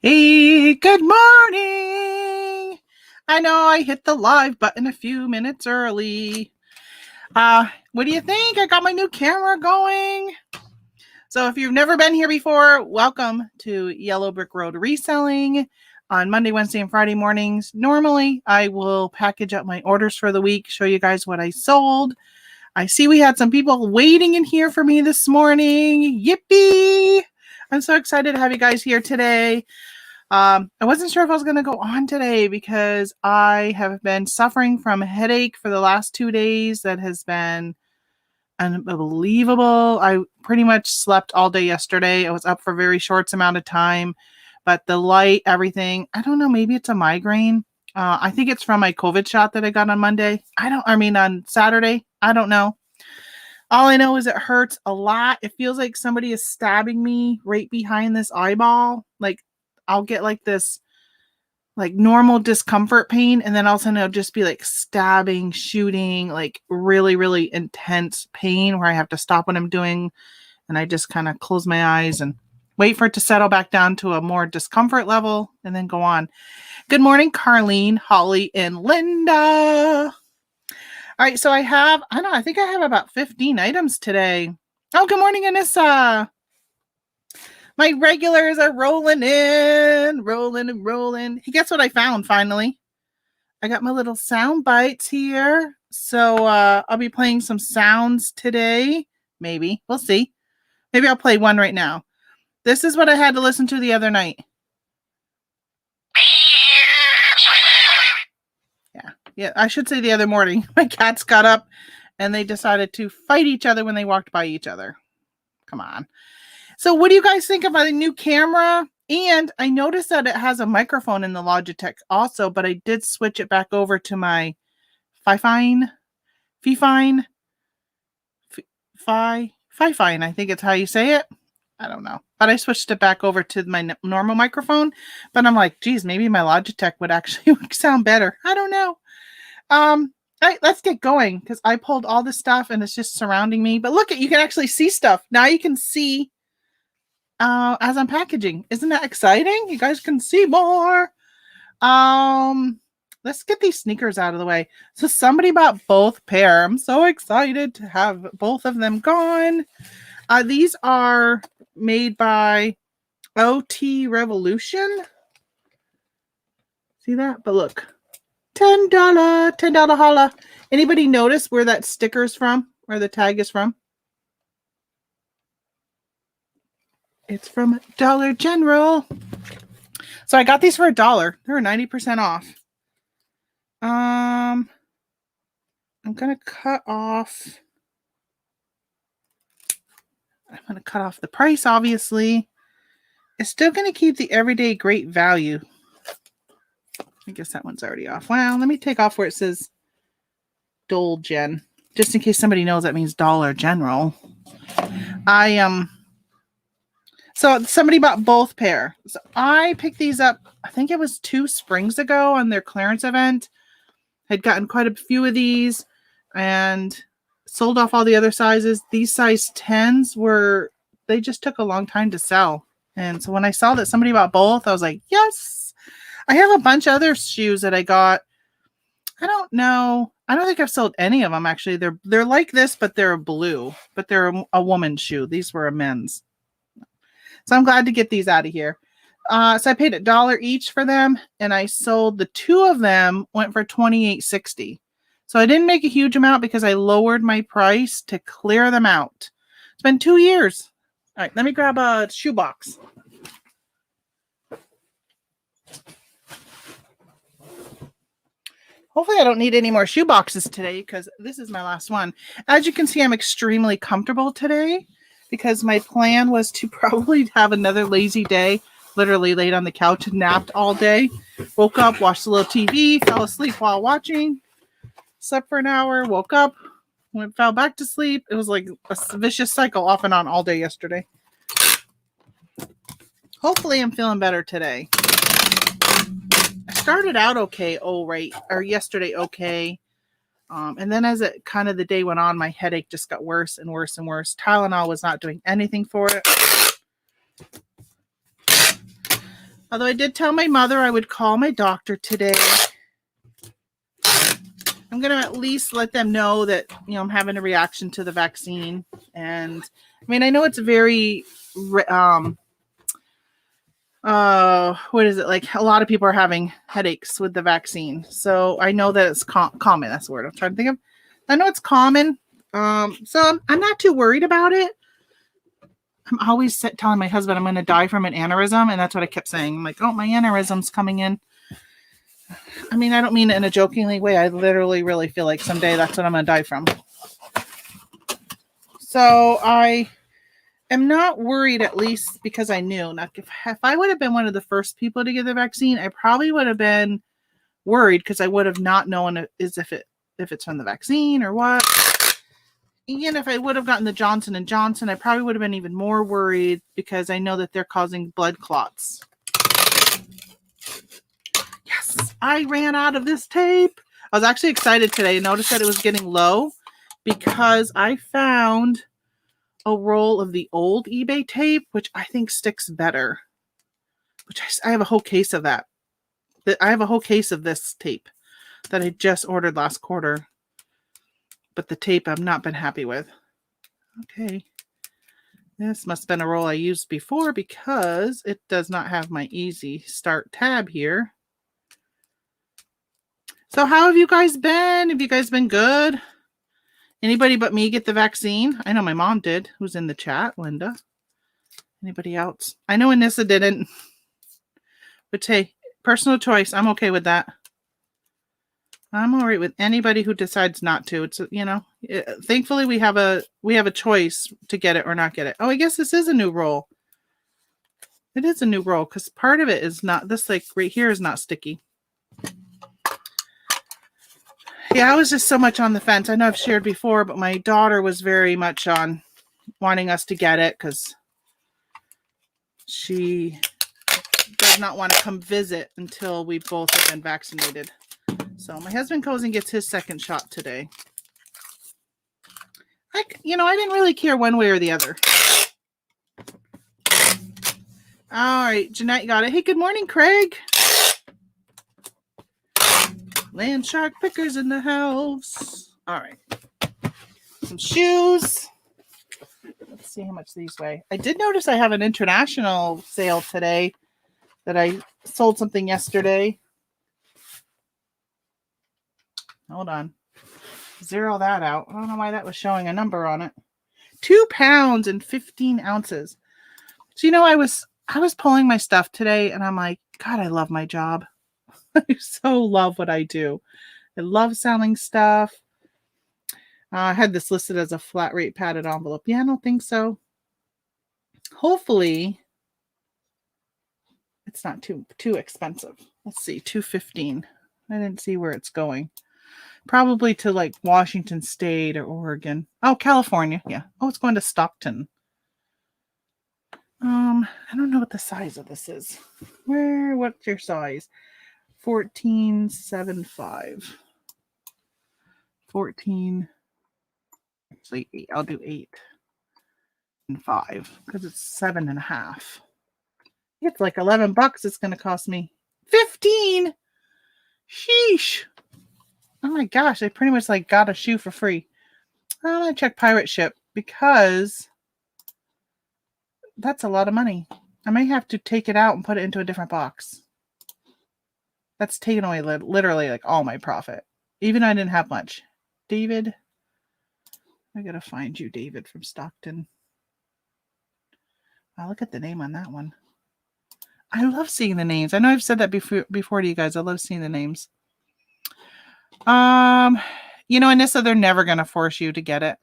Hey, good morning. I know I hit the live button a few minutes early. What do you think? I got my new camera going. So if you've never been here before, welcome to Yellow Brick Road Reselling on Monday, Wednesday, and Friday mornings. Normally, I will package up my orders for the week, show you guys what I sold. I see we had some people waiting in here for me this morning. Yippee! I'm so excited to have you guys here today. I wasn't sure if I was going to go on today because I have been suffering from a headache for the last 2 days that has been unbelievable. I pretty much slept all day yesterday. I was up for a very short amount of time, but the light, everything, I don't know, maybe it's a migraine. I think it's from my COVID shot that I got on on Saturday. I don't know. All I know is it hurts a lot. It feels like somebody is stabbing me right behind this eyeball. Like I'll get like this like normal discomfort pain, and then all of a sudden it'll just be like stabbing, shooting, like really, really intense pain where I have to stop what I'm doing and I just kind of close my eyes and wait for it to settle back down to a more discomfort level and then go on. Good morning, Carlene, Holly, and Linda. All right, so I think I have about 15 items today. Oh, good morning, Anissa. My regulars are rolling in, rolling and rolling. Guess what I found finally? I got my little sound bites here. So I'll be playing some sounds today. Maybe. We'll see. Maybe I'll play one right now. This is what I had to listen to the other night. Yeah, I should say the other morning. My cats got up and they decided to fight each other when they walked by each other. Come on. So what do you guys think about a new camera? And I noticed that it has a microphone in the Logitech also, but I did switch it back over to my Fifine, I think it's how you say it. I don't know. But I switched it back over to my normal microphone. But I'm like, geez, maybe my Logitech would actually sound better. I don't know. All right, let's get going because I pulled all this stuff and it's just surrounding me. But look, you can actually see stuff. Now you can see as I'm packaging. Isn't that exciting? You guys can see more. Let's get these sneakers out of the way. So somebody bought both pair. I'm so excited to have both of them gone. These are made by OT Revolution. See that? But look, $10 holla. Anybody notice where that sticker's from? Where the tag is from? It's from Dollar General. So I got these for $1. They were 90% off. I'm going to cut off the price, obviously. It's still going to keep the everyday great value. I guess that one's already off. Well, let me take off where it says Dole Gen, just in case somebody knows that means Dollar General. So somebody bought both pair. So I picked these up, I think it was 2 springs ago on their clearance event. Had gotten quite a few of these and sold off all the other sizes. These size 10s they just took a long time to sell. And so when I saw that somebody bought both, I was like, yes. I have a bunch of other shoes that I got. I don't know. I don't think I've sold any of them, actually. They're like this, but they're blue. But they're a woman's shoe. These were a men's. So I'm glad to get these out of here. So I paid $1 each for them, and I sold the 2 of them, went for $28.60. So I didn't make a huge amount because I lowered my price to clear them out. It's been 2 years. All right, let me grab a shoebox. Hopefully I don't need any more shoe boxes today because this is my last one. As you can see, I'm extremely comfortable today because my plan was to probably have another lazy day. Literally laid on the couch and napped all day. Woke up, watched a little TV, fell asleep while watching. Slept for an hour, woke up, fell back to sleep. It was like a vicious cycle off and on all day yesterday. Hopefully I'm feeling better today. I started out okay, yesterday okay. And then as it kind of the day went on, my headache just got worse and worse and worse. Tylenol was not doing anything for it. Although I did tell my mother I would call my doctor today. I'm going to at least let them know that, I'm having a reaction to the vaccine. And I mean, I know it's very, what is it? Like a lot of people are having headaches with the vaccine. So I know that it's common. That's the word I'm trying to think of. I know it's common. So I'm not too worried about it. I'm always telling my husband I'm going to die from an aneurysm. And that's what I kept saying. I'm like, oh, my aneurysm's coming in. I mean, I don't mean it in a jokingly way. I literally really feel like someday that's what I'm going to die from. So I am not worried, at least because I knew. Now, if I would have been one of the first people to get the vaccine, I probably would have been worried because I would have not known if it's from the vaccine or what. Even if I would have gotten the Johnson & Johnson, I probably would have been even more worried because I know that they're causing blood clots. Yes, I ran out of this tape. I was actually excited today. I noticed that it was getting low because I found a roll of the old eBay tape, which I think sticks better. Which I have a whole case of that. I have a whole case of this tape that I just ordered last quarter. But the tape I've not been happy with. Okay. This must have been a roll I used before because it does not have my easy start tab here. So how have you guys been? Have you guys been good? Anybody but me get the vaccine? I know my mom did, who's in the chat, Linda. Anybody else? I know Anissa didn't. But hey, personal choice. I'm okay with that. I'm all right with anybody who decides not to. It's, thankfully we have a choice to get it or not get it. Oh, I guess this is a new roll. It is a new roll because part of it is not, this like right here is not sticky. Yeah, I was just so much on the fence. I know I've shared before, but my daughter was very much on wanting us to get it because she does not want to come visit until we both have been vaccinated. So my husband goes and gets his second shot today. I didn't really care one way or the other. All right, Jeanette, you got it. Hey, good morning, Craig. Land Shark Pickers in the house. All right. Some shoes. Let's see how much these weigh. I did notice I have an international sale today that I sold something yesterday. Hold on. Zero that out. I don't know why that was showing a number on it. 2 pounds and 15 ounces. So, I was pulling my stuff today and I'm like, God, I love my job. I so love what I do. I love selling stuff. I had this listed as a flat rate padded envelope. Yeah, I don't think so. Hopefully, it's not too expensive. Let's see, $2.15. I didn't see where it's going. Probably to like Washington State or Oregon. Oh, California. Yeah. Oh, it's going to Stockton. I don't know what the size of this is. What's your size? 14.75. 14. Actually, 8. I'll do 8 and 5 because it's 7.5. It's like $11. It's going to cost me 15. Sheesh. Oh my gosh, I pretty much like got a shoe for free. I'm going to check Pirate Ship because that's a lot of money. I may have to take it out and put it into a different box. That's taking away literally like all my profit. Even though I didn't have much. David. I got to find you, David from Stockton. Wow, look at the name on that one. I love seeing the names. I know I've said that before to you guys. I love seeing the names. Anissa, they're never going to force you to get it.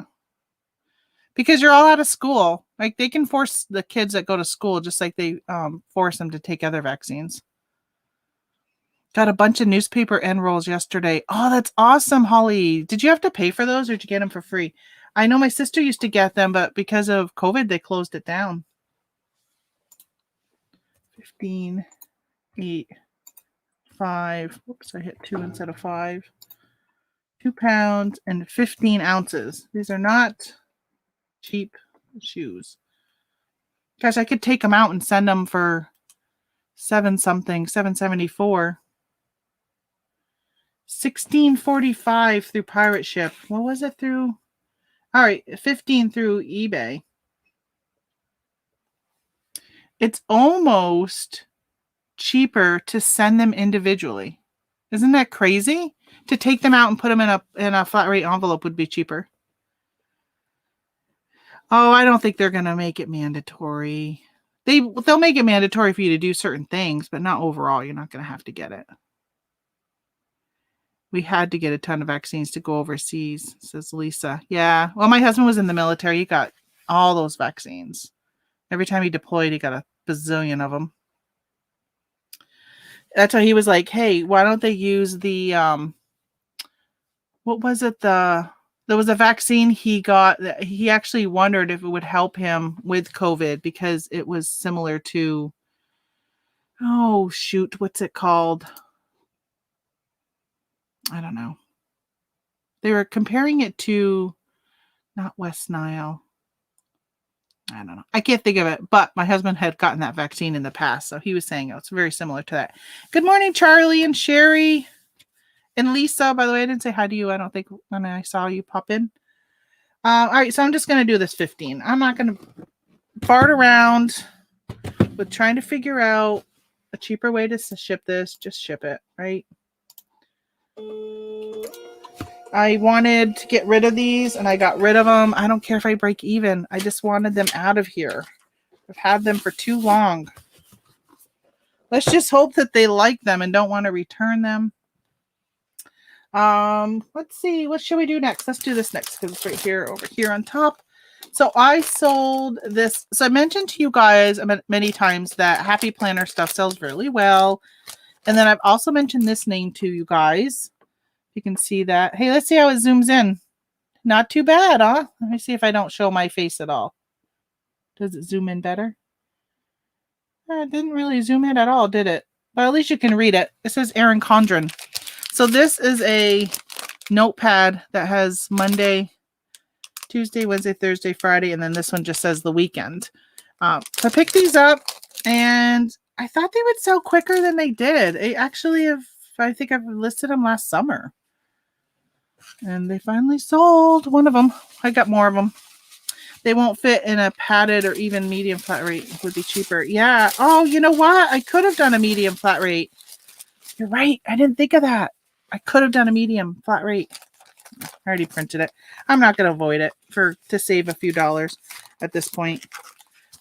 Because you're all out of school. Like, they can force the kids that go to school just like they force them to take other vaccines. Got a bunch of newspaper end rolls yesterday. Oh, that's awesome, Holly. Did you have to pay for those or did you get them for free? I know my sister used to get them, but because of COVID, they closed it down. 15, 8, 5. Whoops, I hit 2 instead of 5. 2 pounds and 15 ounces. These are not cheap shoes. Gosh, I could take them out and send them for 774. 1645 through pirate ship. What was it through? All right, 15 through eBay. It's almost cheaper to send them individually. Isn't that crazy? To take them out and put them in a flat rate envelope would be cheaper. Oh, I don't think they're going to make it mandatory. They'll make it mandatory for you to do certain things, but not overall. You're not going to have to get it. We had to get a ton of vaccines to go overseas, says Lisa. Yeah. Well, my husband was in the military. He got all those vaccines. Every time he deployed, he got a bazillion of them. That's why he was like, hey, why don't they use the, what was it? There was a vaccine he got that he actually wondered if it would help him with COVID because it was similar to, oh, shoot, what's it called? I don't know. They were comparing it to not West Nile. I don't know. I can't think of it, but my husband had gotten that vaccine in the past, so he was saying it's very similar to that. Good morning, Charlie and Sherry and Lisa. By the way, I didn't say hi to you, I don't think, when I saw you pop in. All right, so I'm just going to do this 15. I'm not going to fart around with trying to figure out a cheaper way to ship this. Just ship it, right? I wanted to get rid of these, and I got rid of them. I don't care if I break even. I just wanted them out of here. I've had them for too long. Let's just hope that they like them and don't want to return them. Let's see. What should we do next? Let's do this next because it's right here, over here on top. So I sold this. So I mentioned to you guys many times that Happy Planner stuff sells really well. And then I've also mentioned this name to you guys. You can see that. Hey, let's see how it zooms in. Not too bad, huh? Let me see if I don't show my face at all. Does it zoom in better? It didn't really zoom in at all, did it? But at least you can read it. It says Erin Condren. So this is a notepad that has Monday, Tuesday, Wednesday, Thursday, Friday, and then this one just says the weekend. So I picked these up, and I thought they would sell quicker than they did. I think I've listed them last summer. And they finally sold one of them. I got more of them. They won't fit in a padded or even medium flat rate. It would be cheaper. Yeah. Oh, you know what? I could have done a medium flat rate. You're right. I didn't think of that. I could have done a medium flat rate. I already printed it. I'm not going to avoid it to save a few dollars at this point.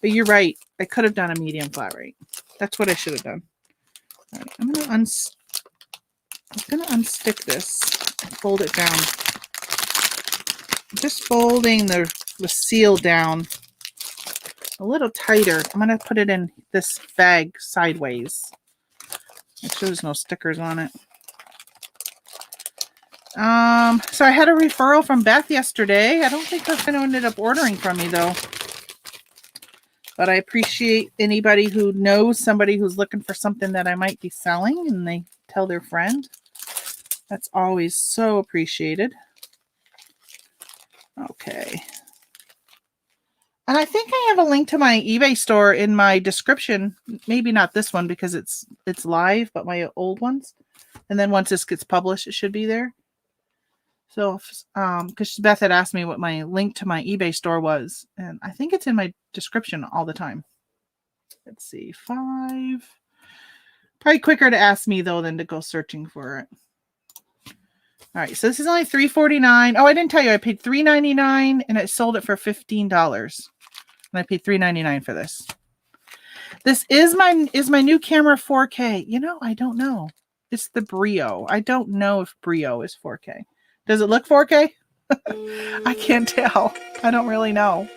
But you're right. I could have done a medium flat rate. That's what I should have done. All right, I'm going to unstick this and fold it down. I'm just folding the seal down a little tighter. I'm going to put it in this bag sideways. Make sure there's no stickers on it. So I had a referral from Beth yesterday. I don't think her friend ended up ordering from me though. But I appreciate anybody who knows somebody who's looking for something that I might be selling and they tell their friend. That's always so appreciated. Okay. And I think I have a link to my eBay store in my description. Maybe not this one because it's live, but my old ones. And then once this gets published, it should be there. So, because Beth had asked me what my link to my eBay store was, and I think it's in my description all the time. Let's see, 5. Probably quicker to ask me though than to go searching for it. All right, so this is only $3.49. Oh, I didn't tell you I paid $3.99 and I sold it for $15. And I paid $3.99 for this. This is my new camera 4K. You know, I don't know. It's the Brio. I don't know if Brio is 4K. Does it look 4K? I can't tell. I don't really know.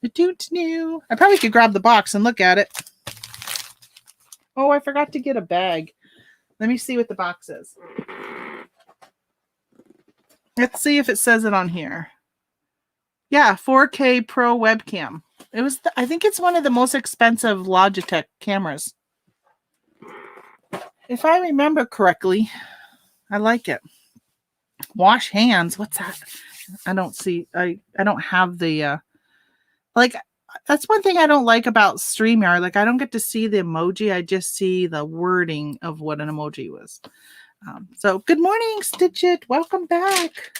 I probably could grab the box and look at it. Oh, I forgot to get a bag. Let me see what the box is. Let's see if it says it on here. Yeah, 4K Pro webcam. I think it's one of the most expensive Logitech cameras. If I remember correctly, I like it. Wash hands. What's that? I don't see. I don't have the That's one thing I don't like about StreamYard. Like, I don't get to see the emoji. I just see the wording of what an emoji was. So good morning, Stitch It. Welcome back.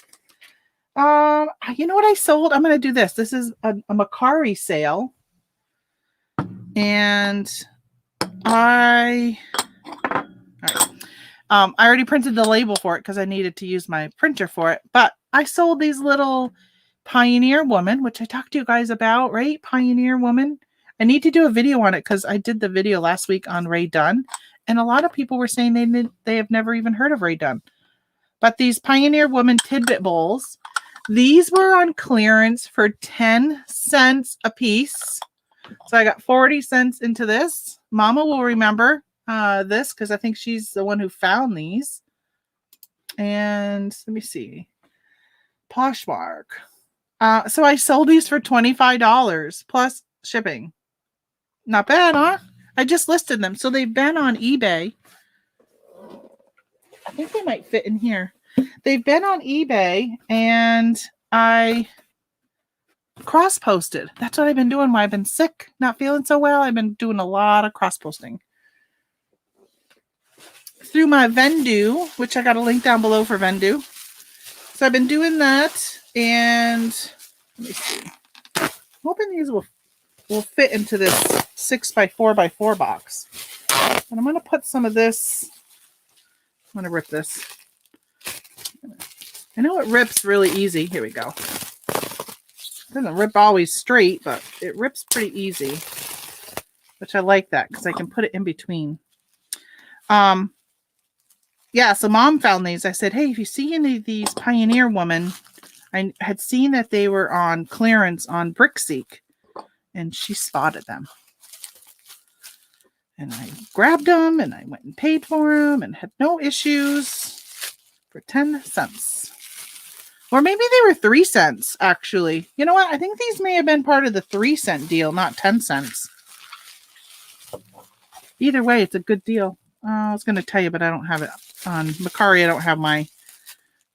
You know what I sold? I'm going to do this. This is a Mercari sale. And I already printed the label for it because I needed to use my printer for it. But I sold these little Pioneer Woman, which I talked to you guys about, right? Pioneer Woman. I need to do a video on it because I did the video last week on Ray Dunn. And a lot of people were saying they have never even heard of Ray Dunn. But these Pioneer Woman tidbit bowls, these were on clearance for 10 cents a piece. So I got 40 cents into this. Mama will remember this because I think she's the one who found these. And let me see. Poshmark. So I sold these for $25 plus shipping. Not bad, huh? I just listed them. So they've been on eBay. I think they might fit in here. They've been on eBay and I cross-posted. That's what I've been doing while I've been sick, not feeling so well. I've been doing a lot of cross-posting. Through my Vendu, which I got a link down below for Vendu. So I've been doing that, and let me see. I'm hoping these will fit into this 6x4x4 box. And I'm going to put some of this. I'm going to rip this. I know it rips really easy. Here we go. It doesn't rip always straight, but it rips pretty easy, which I like that because I can put it in between. Yeah, so Mom found these. I said, hey, if you see any of these Pioneer Woman, I had seen that they were on clearance on BrickSeek, and she spotted them. And I grabbed them, and I went and paid for them, and had no issues for 10 cents. Or maybe they were 3 cents, actually. You know what? I think these may have been part of the 3-cent deal, not 10 cents. Either way, it's a good deal. I was going to tell you, but I don't have it on Mercari. I don't have my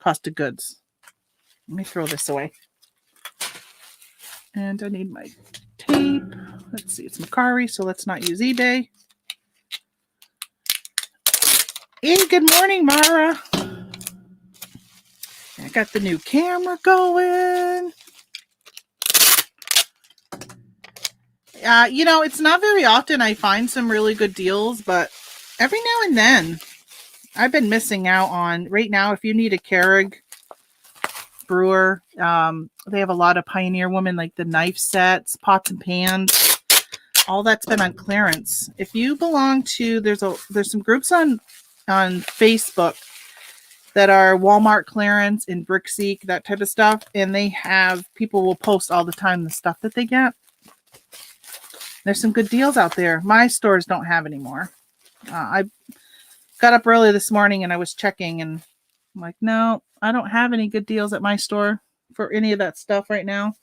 cost of goods. Let me throw this away. And I need my tape. Let's see, it's Mercari, so let's not use eBay. Hey, good morning, Mara. I got the new camera going. You know, it's not very often I find some really good deals, but every now and then I've been missing out on. Right now, if you need a Keurig brewer, they have a lot of Pioneer Woman, like the knife sets, pots and pans. All that's been on clearance. If you belong to, there's some groups on Facebook that are Walmart clearance and BrickSeek, that type of stuff, and they have people will post all the time the stuff that they get. There's some good deals out there. My stores don't have anymore. I got up early this morning and I was checking, and I'm like, no, I don't have any good deals at my store for any of that stuff right now.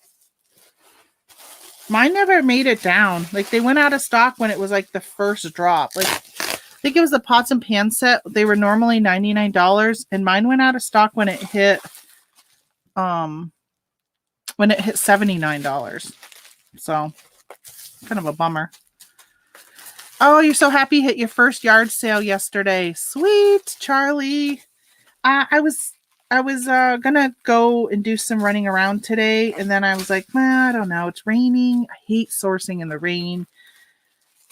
Mine never made it down. Like, they went out of stock when it was like the first drop. Like, I think it was the pots and pan set. They were normally $99, and mine went out of stock when it hit $79. So, kind of a bummer. Oh, you're so happy you hit your first yard sale yesterday. Sweet, Charlie. I was gonna go and do some running around today, and then I was like, I don't know. It's raining. I hate sourcing in the rain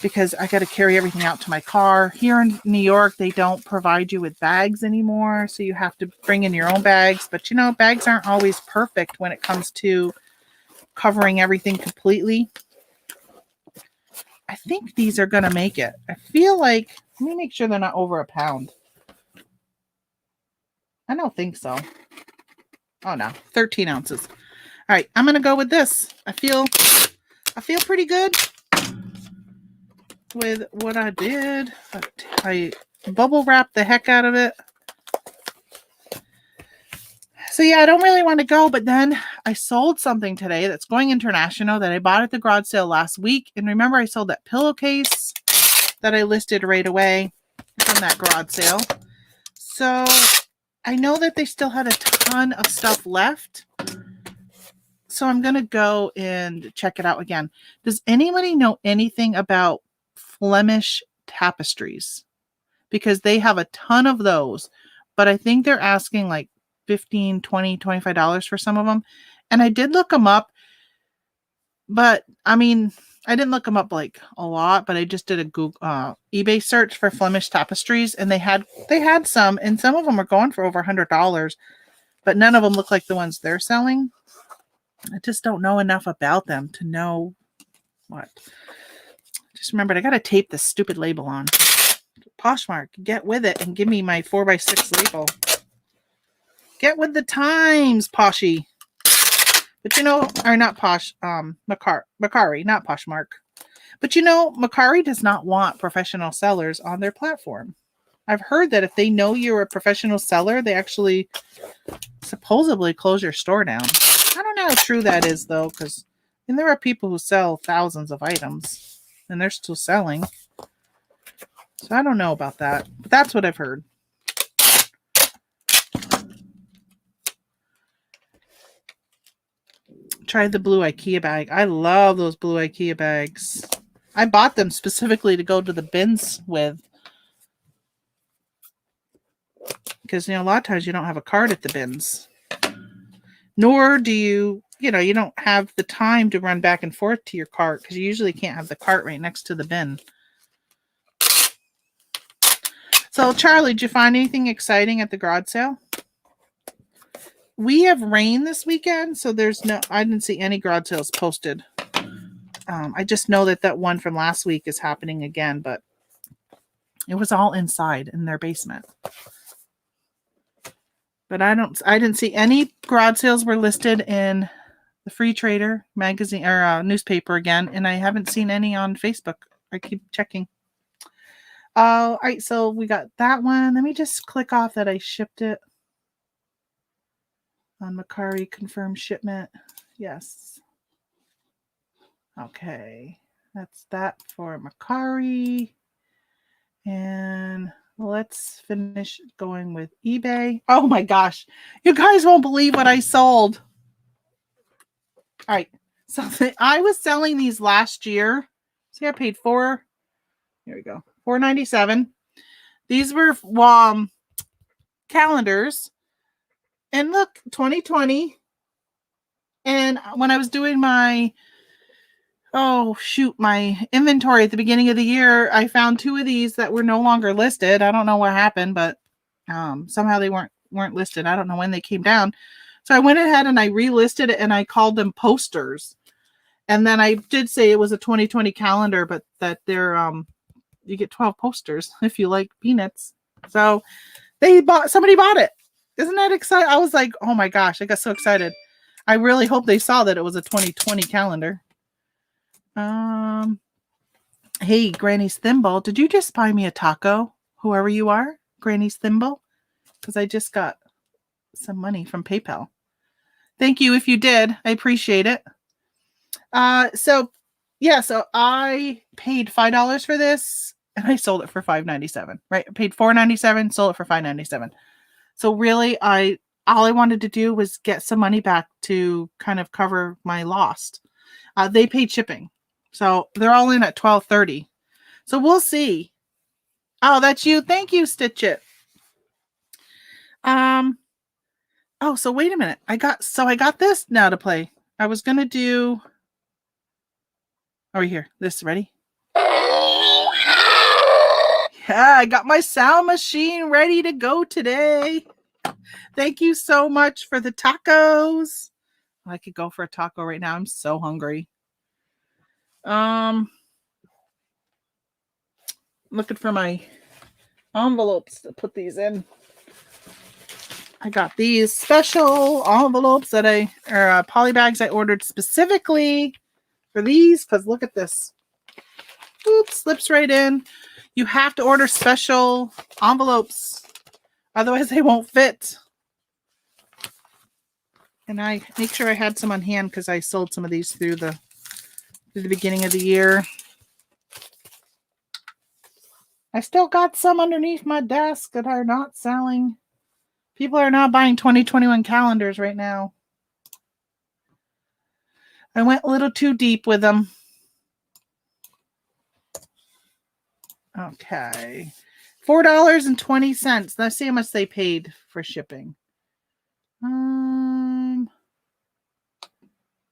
because I got to carry everything out to my car. Here in New York, they don't provide you with bags anymore, so you have to bring in your own bags. But you know, bags aren't always perfect when it comes to covering everything completely. I think these are going to make it. I feel like, let me make sure they're not over a pound. I don't think so. Oh no, 13 ounces. All right, I'm going to go with this. I feel pretty good with what I did. I bubble wrapped the heck out of it. So yeah, I don't really want to go, but then I sold something today that's going international that I bought at the garage sale last week. And remember, I sold that pillowcase that I listed right away from that garage sale. So I know that they still had a ton of stuff left. So I'm going to go and check it out again. Does anybody know anything about Flemish tapestries? Because they have a ton of those, but I think they're asking like $15, $20, $25 for some of them. And I did look them up, but I mean, I didn't look them up like a lot, but I just did a Google eBay search for Flemish tapestries, and they had some, and some of them are going for over $100, but none of them look like the ones they're selling. I just don't know enough about them to know what. Just remembered I got to tape this stupid label on. Poshmark, get with it and give me my 4x6 label. Get with the times, Poshy. But or not Posh, Mercari, not Poshmark. But Mercari does not want professional sellers on their platform. I've heard that if they know you're a professional seller, they actually supposedly close your store down. I don't know how true that is, though, because there are people who sell thousands of items, and they're still selling. So I don't know about that, but that's what I've heard. Try the blue IKEA bag. I love those blue IKEA bags. I bought them specifically to go to the bins with. Because, a lot of times you don't have a cart at the bins. Nor do you don't have the time to run back and forth to your cart, because you usually can't have the cart right next to the bin. So, Charlie, did you find anything exciting at the garage sale? We have rain this weekend, so I didn't see any garage sales posted. I just know that one from last week is happening again, but it was all inside in their basement. But I didn't see any garage sales were listed in the Free Trader magazine or newspaper again, and I haven't seen any on Facebook. I keep checking. All right, so we got that one. Let me just click off that I shipped it on Mercari. Confirm shipment. Yes. Okay, that's that for Mercari. And let's finish going with eBay. Oh my gosh, you guys won't believe what I sold. All right, so I was selling these last year. See, I paid here we go, $4.97. These were calendars. And look, 2020. And when I was doing my inventory at the beginning of the year, I found 2 of these that were no longer listed. I don't know what happened, but somehow they weren't listed. I don't know when they came down. So I went ahead and I relisted it, and I called them posters. And then I did say it was a 2020 calendar, but that they're you get 12 posters if you like peanuts. So somebody bought it. Isn't that exciting? I was like, oh my gosh, I got so excited. I really hope they saw that it was a 2020 calendar. Hey, Granny's Thimble, did you just buy me a taco? Whoever you are, Granny's Thimble? Because I just got some money from PayPal. Thank you if you did. I appreciate it. So I paid $5 for this, and I sold it for $5.97. Right? I paid $4.97, sold it for $5.97. So really, all I wanted to do was get some money back to kind of cover my loss. They paid shipping, so they're all in at $12.30. So we'll see. Oh, that's you. Thank you, Stitch It. Oh, so wait a minute. I got this now to play. I was gonna do. Over here. This ready? Yeah, I got my sound machine ready to go today. Thank you so much for the tacos. I could go for a taco right now. I'm so hungry. Looking for my envelopes to put these in. I got these special envelopes that poly bags I ordered specifically for these, because look at this. Oops, slips right in. You have to order special envelopes, otherwise they won't fit. And I make sure I had some on hand because I sold some of these through the beginning of the year. I still got some underneath my desk that are not selling. People are not buying 2021 calendars right now. I went a little too deep with them. Okay. $4.20. Let's see how much they paid for shipping.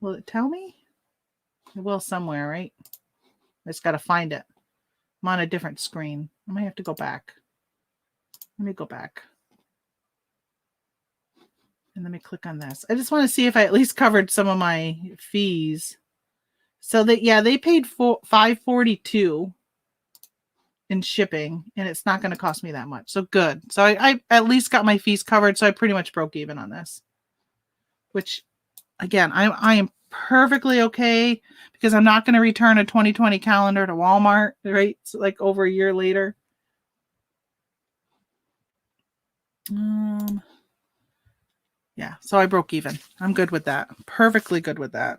Will it tell me? It will somewhere, right? I just got to find it. I'm on a different screen. I might have to go back. Let me go back. And let me click on this. I just want to see if I at least covered some of my fees. So that, yeah, they paid $542 in shipping, and it's not going to cost me that much. So good. So I at least got my fees covered. So I pretty much broke even on this, which again, I am perfectly okay because I'm not going to return a 2020 calendar to Walmart, right? So like over a year later. Yeah, so I broke even. I'm good with that. Perfectly good with that.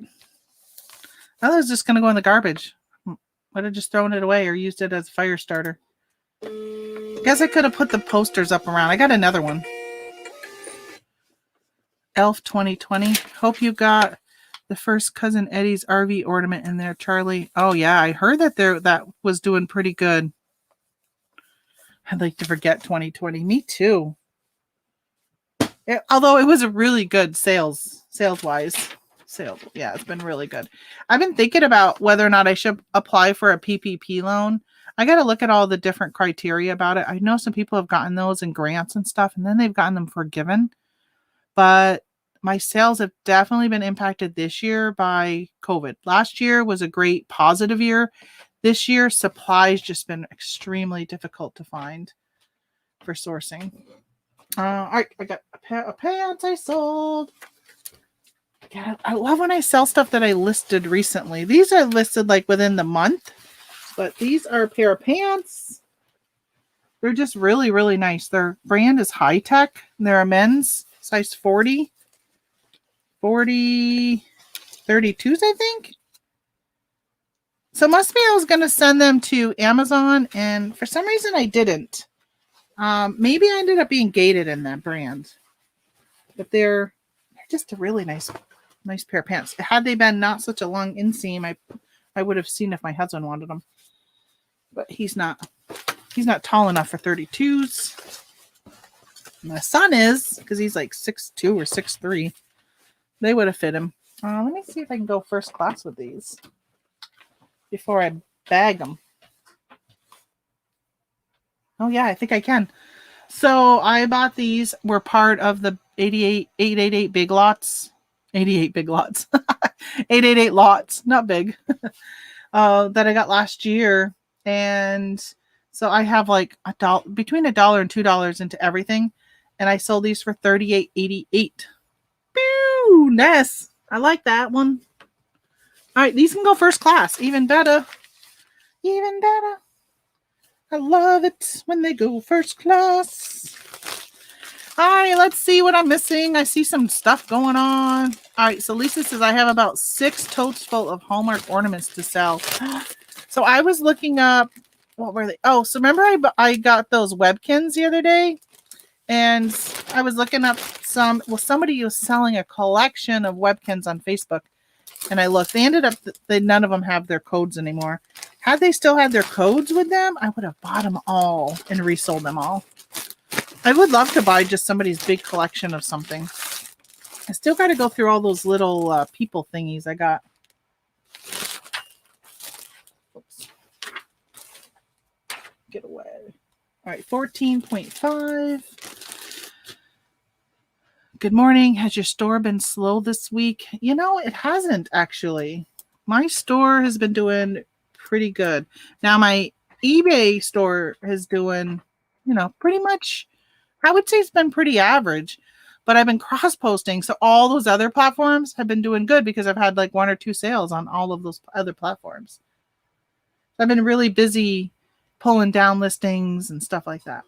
I was just going to go in the garbage. Would have just thrown it away or used it as a fire starter. I guess I could have put the posters up around. I got another one. Elf 2020. Hope you got the first Cousin Eddie's RV ornament in there, Charlie. Oh, yeah. I heard that that was doing pretty good. I'd like to forget 2020. Me too. Although it was a really good sales-wise. Yeah, it's been really good. I've been thinking about whether or not I should apply for a PPP loan. I got to look at all the different criteria about it. I know some people have gotten those in grants and stuff, and then they've gotten them forgiven. But my sales have definitely been impacted this year by COVID. Last year was a great positive year. This year, supplies just been extremely difficult to find for sourcing. All right, I got a pair of pants I sold. God, I love when I sell stuff that I listed recently. These are listed like within the month, but these are a pair of pants. They're just really, really nice. Their brand is High Tech. They're a men's size 40, 32s, I think. So it must be I was going to send them to Amazon, and for some reason I didn't. Maybe I ended up being gated in that brand. But they're just a really nice pair of pants. Had they been not such a long inseam, I would have seen if my husband wanted them. But he's not tall enough for 32s. My son is, because he's like 6'2" or 6'3". They would have fit him. Let me see if I can go first class with these before I bag them. Oh yeah, I think I can. So I bought these. We're part of the 888 big lots. 88 big lots. 888 lots, not big. That I got last year. And so I have like between $1 and $2 into everything. And I sold these for $38.88. Pew! Nice. I like that one. All right, these can go first class. Even better. Even better. I love it when they go first class. All right, let's see what I'm missing. I see some stuff going on. All right, so Lisa says I have about 6 totes full of Hallmark ornaments to sell. So I was looking up, what were they? Oh, so remember I got those Webkins the other day? And I was looking up somebody was selling a collection of Webkins on Facebook. And I looked. They ended up, none of them have their codes anymore. Had they still had their codes with them, I would have bought them all and resold them all. I would love to buy just somebody's big collection of something. I still got to go through all those little people thingies I got. Oops. Get away. All right, 14.5. Good morning. Has your store been slow this week? You know, it hasn't actually. My store has been doing pretty good. Now my eBay store is doing, pretty much, I would say it's been pretty average, but I've been cross-posting. So all those other platforms have been doing good because I've had like 1 or 2 sales on all of those other platforms. I've been really busy pulling down listings and stuff like that.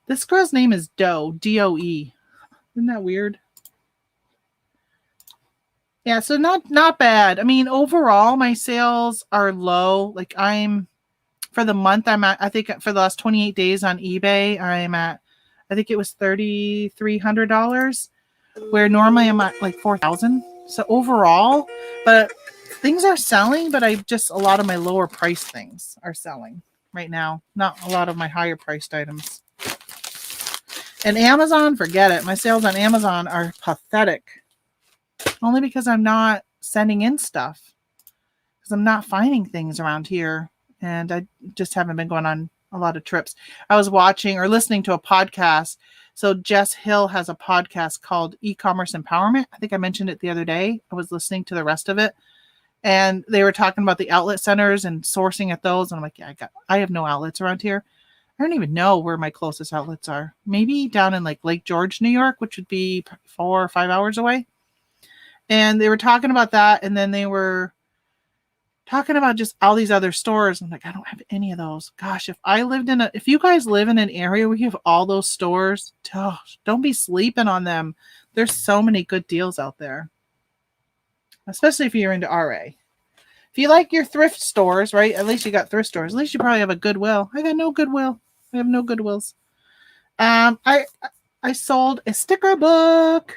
This girl's name is Doe, D-O-E. Isn't that weird? Yeah, so not bad. I mean, overall, my sales are low. Like for the month, I think for the last 28 days on eBay, I'm at, I think it was $3,300, where normally I'm at like $4,000. So overall, but things are selling, but a lot of my lower price things are selling right now. Not a lot of my higher priced items. And Amazon, forget it. My sales on Amazon are pathetic. Only because I'm not sending in stuff. Because I'm not finding things around here. And I just haven't been going on a lot of trips. I was watching or listening to a podcast. So Jess Hill has a podcast called E-commerce Empowerment. I think I mentioned it the other day. I was listening to the rest of it. And they were talking about the outlet centers and sourcing at those. And I'm like, yeah, I have no outlets around here. I don't even know where my closest outlets are. Maybe down in like Lake George, New York, which would be 4 or 5 hours away. And they were talking about that. And then they were talking about just all these other stores. I'm like, I don't have any of those. Gosh, if you guys live in an area where you have all those stores, don't be sleeping on them. There's so many good deals out there, especially if you're into RA. If you like your thrift stores, right? At least you got thrift stores. At least you probably have a Goodwill. I got no Goodwill. I have no Goodwills. I sold a sticker book.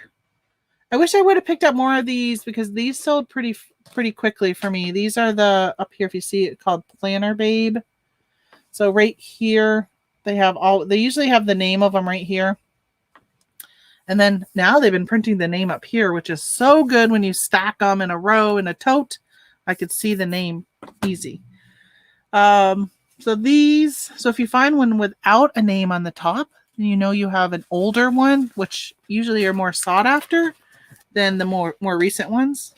I wish I would have picked up more of these because these sold pretty quickly for me. These are up here, if you see it, called Planner Babe. So right here, they usually have the name of them right here. And then now they've been printing the name up here, which is so good when you stack them in a row in a tote. I could see the name easy. So if you find one without a name on the top, you know you have an older one, which usually are more sought after than the more recent ones.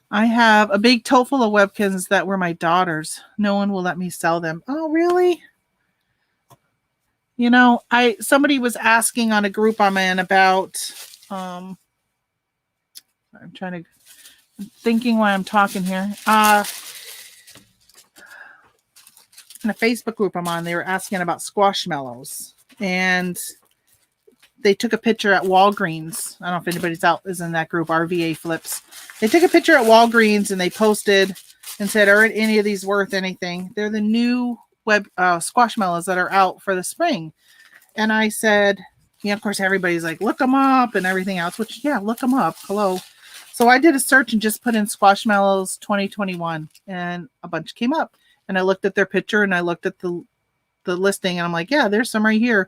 I have a big tote full of Webkins that were my daughter's. No one will let me sell them. Oh, really? You know, somebody was asking on a group I'm in about, I'm thinking why I'm talking here. In a Facebook group I'm on, they were asking about squashmallows. And they took a picture at Walgreens. I don't know if anybody's is in that group, RVA Flips. They took a picture at Walgreens and they posted and said, are any of these worth anything? They're the new squashmallows that are out for the spring. And I said, yeah, of course, everybody's like, look them up and everything else, which, yeah, look them up. Hello. So I did a search and just put in squashmallows 2021 and a bunch came up. And I looked at their picture and I looked at the listing and I'm like, yeah, there's some right here.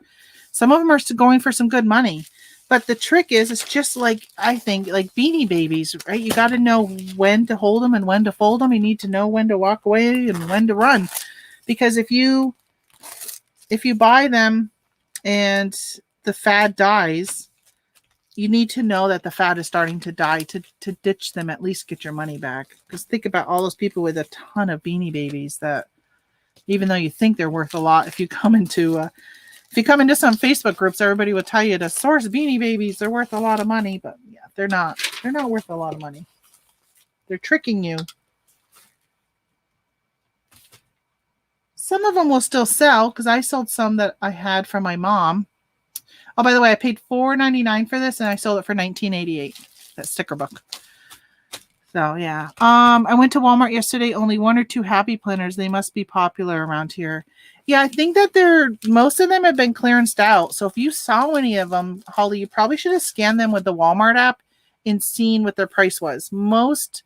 Some of them are going for some good money. But the trick is, it's just like, I think, like Beanie Babies, right? You got to know when to hold them and when to fold them. You need to know when to walk away and when to run. Because if you buy them and the fad dies, you need to know that the fad is starting to die to ditch them, at least get your money back. Because think about all those people with a ton of Beanie Babies that, even though you think they're worth a lot, if you come into some Facebook groups, everybody will tell you to source Beanie Babies. They're worth a lot of money, but yeah, they're not. They're not worth a lot of money. They're tricking you. Some of them will still sell because I sold some that I had from my mom. Oh, by the way, I paid $4.99 for this and I sold it for $19.88. That sticker book. So yeah. I went to Walmart yesterday. Only 1 or 2 happy planners. They must be popular around here. Yeah, I think that most of them have been clearanced out. So if you saw any of them, Holly, you probably should have scanned them with the Walmart app and seen what their price was. Most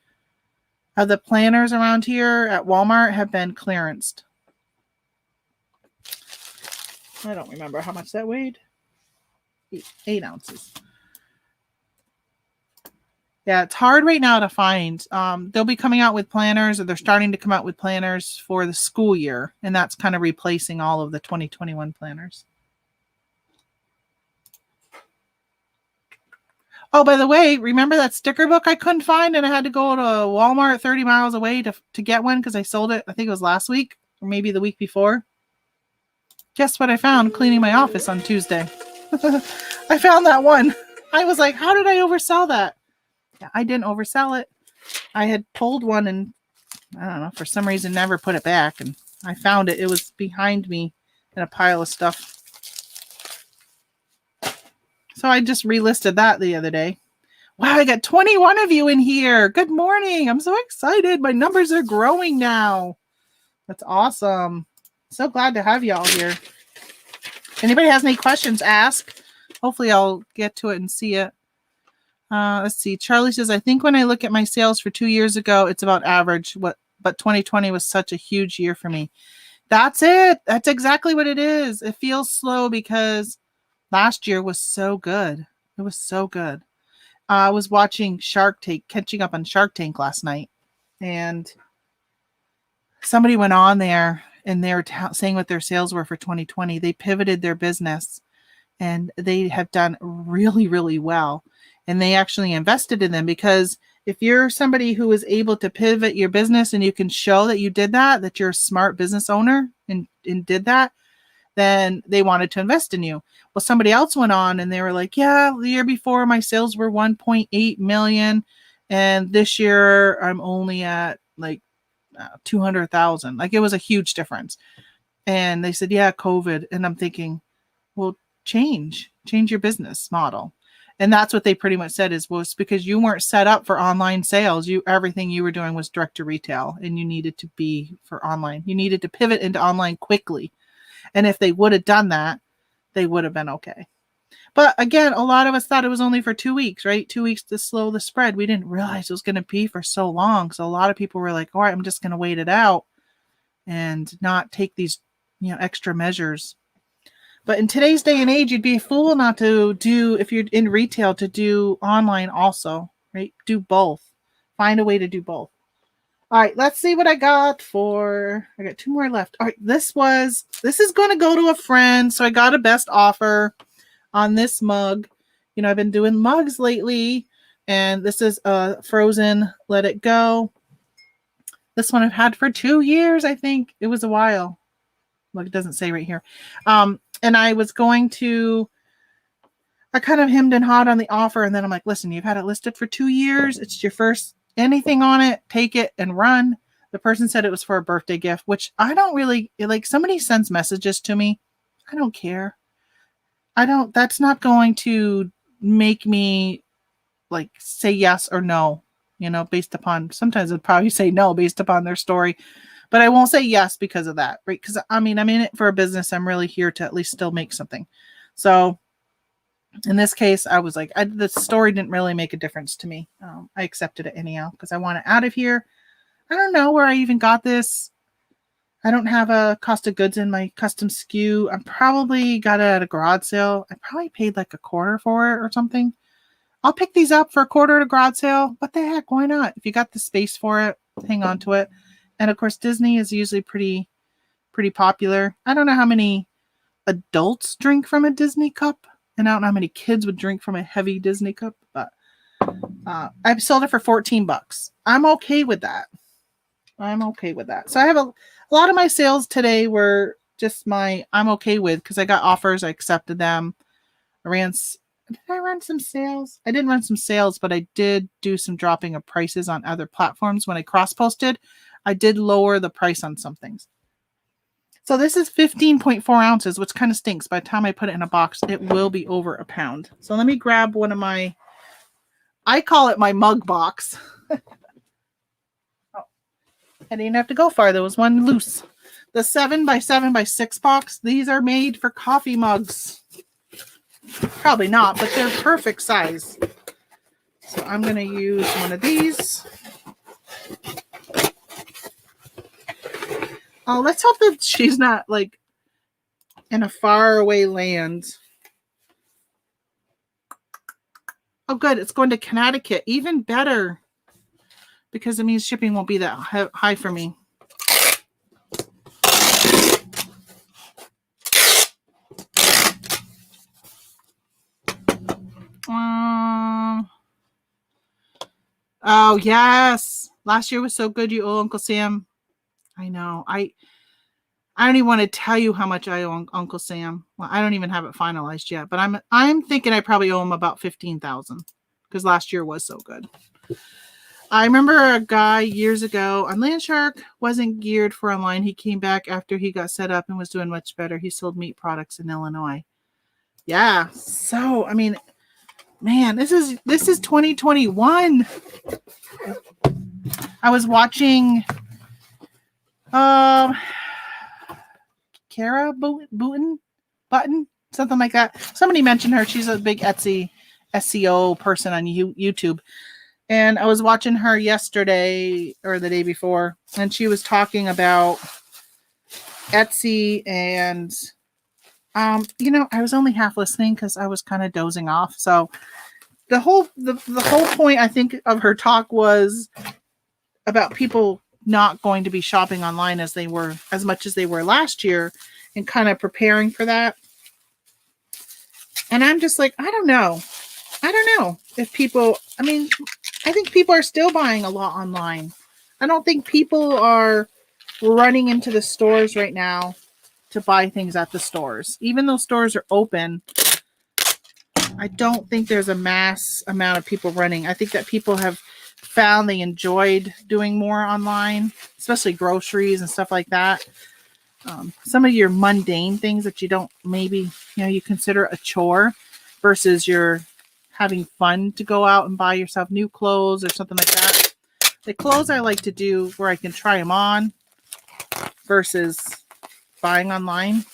of the planners around here at Walmart have been clearanced. I don't remember how much that weighed. 8 ounces. Yeah, it's hard right now to find. They'll be coming out with planners, or they're starting to come out with planners for the school year, and that's kind of replacing all of the 2021 planners. Oh, by the way, remember that sticker book I couldn't find, and I had to go to Walmart 30 miles away to get one because I sold it, I think it was last week, or maybe the week before. Guess what I found cleaning my office on Tuesday? I found that one. I was like, how did I oversell that? Yeah, I didn't oversell it. I had pulled one and, I don't know, for some reason never put it back. And I found it. It was behind me in a pile of stuff. So I just relisted that the other day. Wow, I got 21 of you in here. Good morning. I'm so excited. My numbers are growing now. That's awesome. So glad to have y'all here. Anybody has any questions, ask. Hopefully I'll get to it and see it. Let's see. Charlie says, I think when I look at my sales for 2 years ago, it's about average. But 2020 was such a huge year for me. That's it. That's exactly what it is. It feels slow because last year was so good. It was so good. I was watching Shark Tank, catching up on Shark Tank last night, and somebody went on there and they were saying what their sales were for 2020. They pivoted their business and they have done really, really well. And they actually invested in them, because if you're somebody who is able to pivot your business and you can show that you did that you're a smart business owner and did that, then they wanted to invest in you. Well, somebody else went on and they were like, yeah, the year before my sales were 1.8 million. And this year I'm only at like 200,000. Like, it was a huge difference. And they said, yeah, COVID. And I'm thinking, well, change your business model. And that's what they pretty much said was because you weren't set up for online sales. Everything you were doing was direct to retail, and you needed to be for online. You needed to pivot into online quickly. And if they would have done that, they would have been okay. But again, a lot of us thought it was only for 2 weeks, right? 2 weeks to slow the spread. We didn't realize it was going to be for so long. So a lot of people were like, all right, I'm just going to wait it out and not take these, extra measures. But in today's day and age, you'd be a fool not to do, if you're in retail, to do online also, right? Do both. Find a way to do both. All right, let's see what I got 2 more left. All right, this is going to go to a friend. So I got a best offer on this mug. I've been doing mugs lately, and this is a frozen Let It Go. This one I've had for 2 years, I think. It was a while. Look, it doesn't say right here. And I kind of hemmed and hawed on the offer, and then I'm like, listen, you've had it listed for 2 years. It's your first anything on it. Take it and run. The person said it was for a birthday gift, which I don't really like. Somebody sends messages to me. I don't care. That's not going to make me like say yes or no, based upon, sometimes I'd probably say no based upon their story, but I won't say yes because of that, right? Because I'm in it for a business. I'm really here to at least still make something. So in this case, I was like, the story didn't really make a difference to me. I accepted it anyhow because I want it out of here. I don't know where I even got this. I don't have a cost of goods in my custom SKU. I probably got it at a garage sale. I probably paid like a quarter for it or something. I'll pick these up for a quarter at a garage sale. What the heck? Why not? If you got the space for it, hang on to it. And of course, Disney is usually pretty popular. I don't know how many adults drink from a Disney cup, and I don't know how many kids would drink from a heavy Disney cup, but I've sold it for $14. I'm okay with that. So I have a lot of my sales today were just I'm okay with, because I got offers. I accepted them. Did I run some sales? I didn't run some sales, but I did do some dropping of prices on other platforms. When I cross-posted, I did lower the price on some things. So this is 15.4 ounces, which kind of stinks. By the time I put it in a box, it will be over a pound. So let me grab one of I call it my mug box. I didn't have to go far. There was one loose. The 7x7x6 box. These are made for coffee mugs. Probably not, but they're perfect size. So I'm going to use one of these. Oh, let's hope that she's not like in a faraway land. Oh, good. It's going to Connecticut. Even better. Because it means shipping won't be that high for me. Oh, yes. Last year was so good, you owe Uncle Sam. I know. I don't even want to tell you how much I owe Uncle Sam. Well, I don't even have it finalized yet, but I'm thinking I probably owe him about $15,000 because last year was so good. I remember a guy years ago on Landshark wasn't geared for online. He came back after he got set up and was doing much better. He sold meat products in Illinois. Yeah. So, I mean, man, this is 2021. I was watching Kara Booten. button, something like that. Somebody mentioned her. She's a big Etsy SEO person on YouTube. And I was watching her yesterday or the day before, and she was talking about Etsy and I was only half listening because I was kind of dozing off. So the whole point I think of her talk was about people not going to be shopping online as much as they were last year, and kind of preparing for that. And I'm just like, I don't know if people, I think people are still buying a lot online. I don't think people are running into the stores right now to buy things at the stores. Even though stores are open, I don't think there's a mass amount of people running. I think that people have found they enjoyed doing more online, especially groceries and stuff like that. Some of your mundane things that you don't maybe, you consider a chore versus you're having fun to go out and buy yourself new clothes or something like that. The clothes I like to do where I can try them on versus buying online.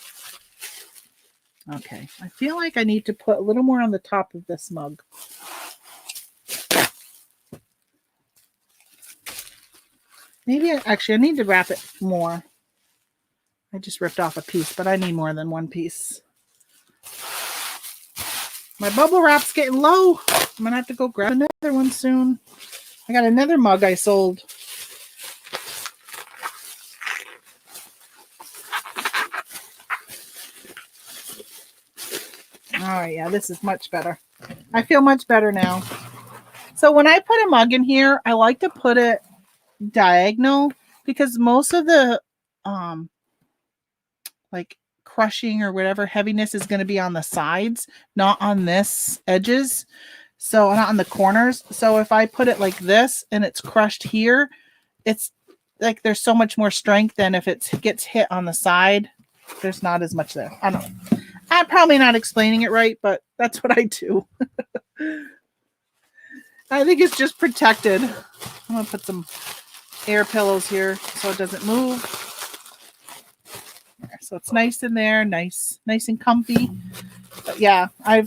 Okay, I feel like I need to put a little more on the top of this mug. Maybe I need to wrap it more. I just ripped off a piece, but I need more than one piece. My bubble wrap's getting low. I'm going to have to go grab another one soon. I got another mug I sold. Oh, yeah, this is much better. I feel much better now. So when I put a mug in here, I like to put it diagonal because most of the like crushing or whatever heaviness is going to be on the sides, not on this edges. So not on the corners. So if I put it like this and it's crushed here, it's like there's so much more strength than if it gets hit on the side. There's not as much there. I don't know. I'm probably not explaining it right, but that's what I do. I think it's just protected. I'm going to put some air pillows here so it doesn't move. So it's nice in there, nice and comfy. But yeah, I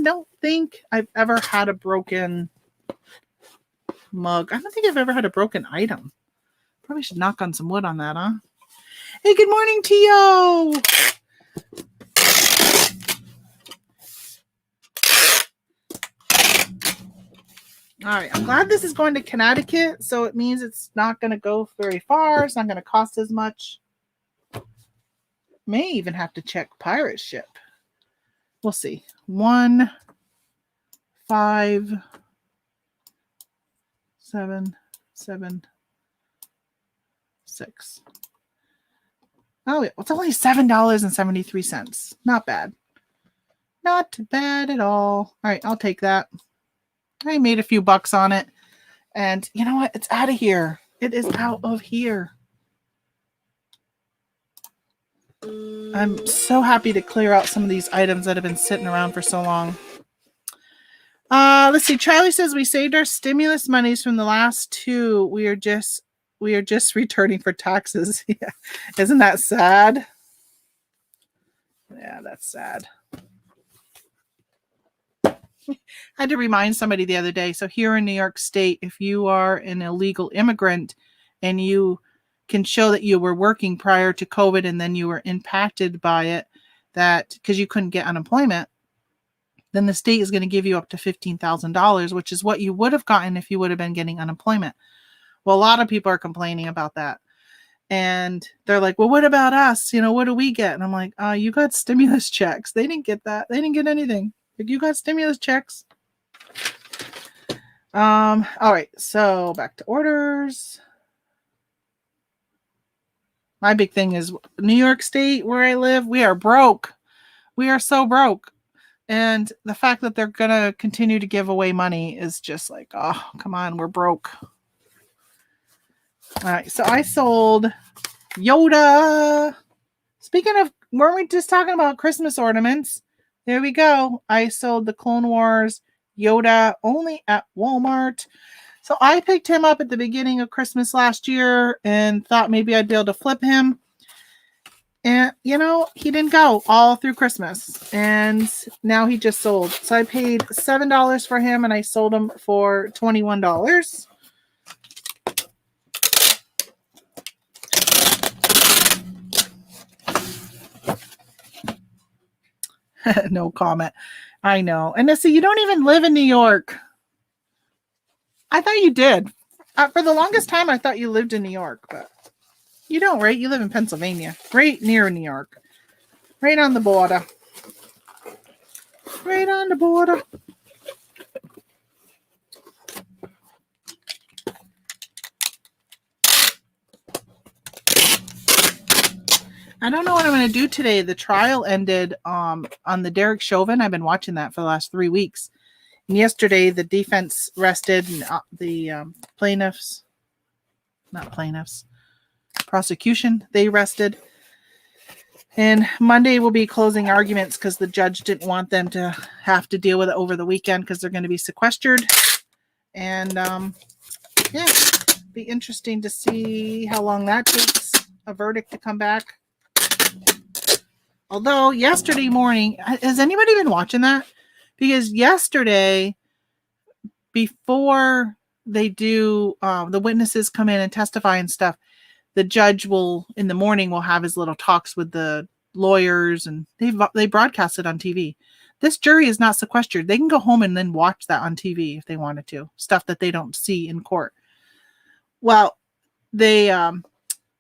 don't think I've ever had a broken mug. I don't think I've ever had a broken item. Probably should knock on some wood on that, huh? Hey, good morning, Tio. All right, I'm glad this is going to Connecticut, so it means it's not going to go very far. It's not going to cost as much. May even have to check pirate ship. We'll see. 1, 5, 7, 7, 6. Oh, yeah. It's only $7.73. Not bad. Not bad at all. All right, I'll take that. I made a few bucks on it. And you know what? It's out of here. It is out of here. I'm so happy to clear out some of these items that have been sitting around for so long. Let's see. Charlie says we saved our stimulus monies from the last 2. We are just returning for taxes. Yeah. Isn't that sad? Yeah, that's sad. I had to remind somebody the other day. So here in New York State, if you are an illegal immigrant and you can show that you were working prior to COVID and then you were impacted by it, that because you couldn't get unemployment, then the state is going to give you up to $15,000, which is what you would have gotten if you would have been getting unemployment. Well, a lot of people are complaining about that. And they're like, well, what about us? What do we get? And I'm like, you got stimulus checks. They didn't get that. They didn't get anything. Like, you got stimulus checks. All right. So back to orders. My big thing is New York State, where I live, we are broke. We are so broke. And the fact that they're going to continue to give away money is just like, oh, come on, we're broke. All right, so I sold Yoda. Speaking of, weren't we just talking about Christmas ornaments? There we go. I sold the Clone Wars Yoda only at Walmart. So I picked him up at the beginning of Christmas last year and thought maybe I'd be able to flip him. And, he didn't go all through Christmas. And now he just sold. So I paid $7 for him and I sold him for $21. No comment. I know. And Nissa, you don't even live in New York. I thought you did. For the longest time, I thought you lived in New York, but you don't, right? You live in Pennsylvania, right near New York, right on the border. Right on the border. I don't know what I'm going to do today. The trial ended on the Derek Chauvin. I've been watching that for the last 3 weeks. And yesterday, the defense rested and the prosecution, they rested. And Monday will be closing arguments because the judge didn't want them to have to deal with it over the weekend because they're going to be sequestered. And yeah, be interesting to see how long that takes a verdict to come back. Although yesterday morning, has anybody been watching that? Because yesterday, before they do, the witnesses come in and testify and stuff, the judge in the morning, will have his little talks with the lawyers, and they broadcast it on TV. This jury is not sequestered. They can go home and then watch that on TV if they wanted to. Stuff that they don't see in court. Well, they're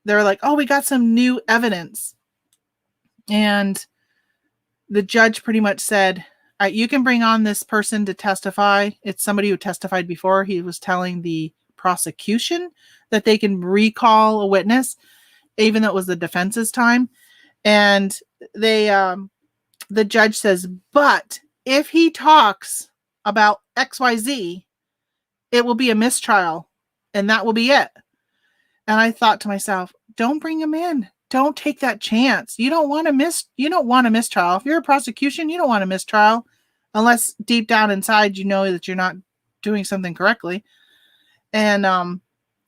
like, oh, we got some new evidence. And the judge pretty much said, all right, you can bring on this person to testify. It's somebody who testified before. He was telling the prosecution that they can recall a witness, even though it was the defense's time. And the judge says, but if he talks about XYZ, it will be a mistrial, and that will be it. And I thought to myself, don't bring him in. Don't take that chance. You don't want a mistrial. If you're a prosecution, you don't want a mistrial unless deep down inside you know that you're not doing something correctly. And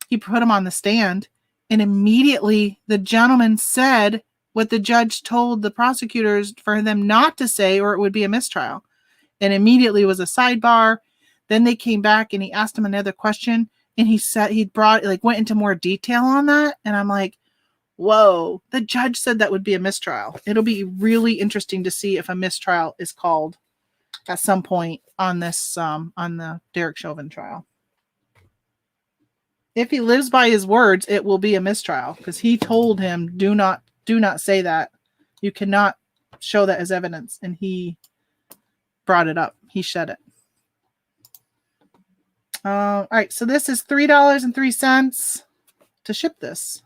he put him on the stand, and immediately the gentleman said what the judge told the prosecutors for them not to say, or it would be a mistrial. And immediately was a sidebar. Then they came back and he asked him another question, and he said went into more detail on that. And I'm like, whoa, the judge said that would be a mistrial. It'll be really interesting to see if a mistrial is called at some point on this, on the Derek Chauvin trial. If he lives by his words, it will be a mistrial because he told him, do not say that. You cannot show that as evidence. And he brought it up. He said it. All right. So this is $3.03 to ship this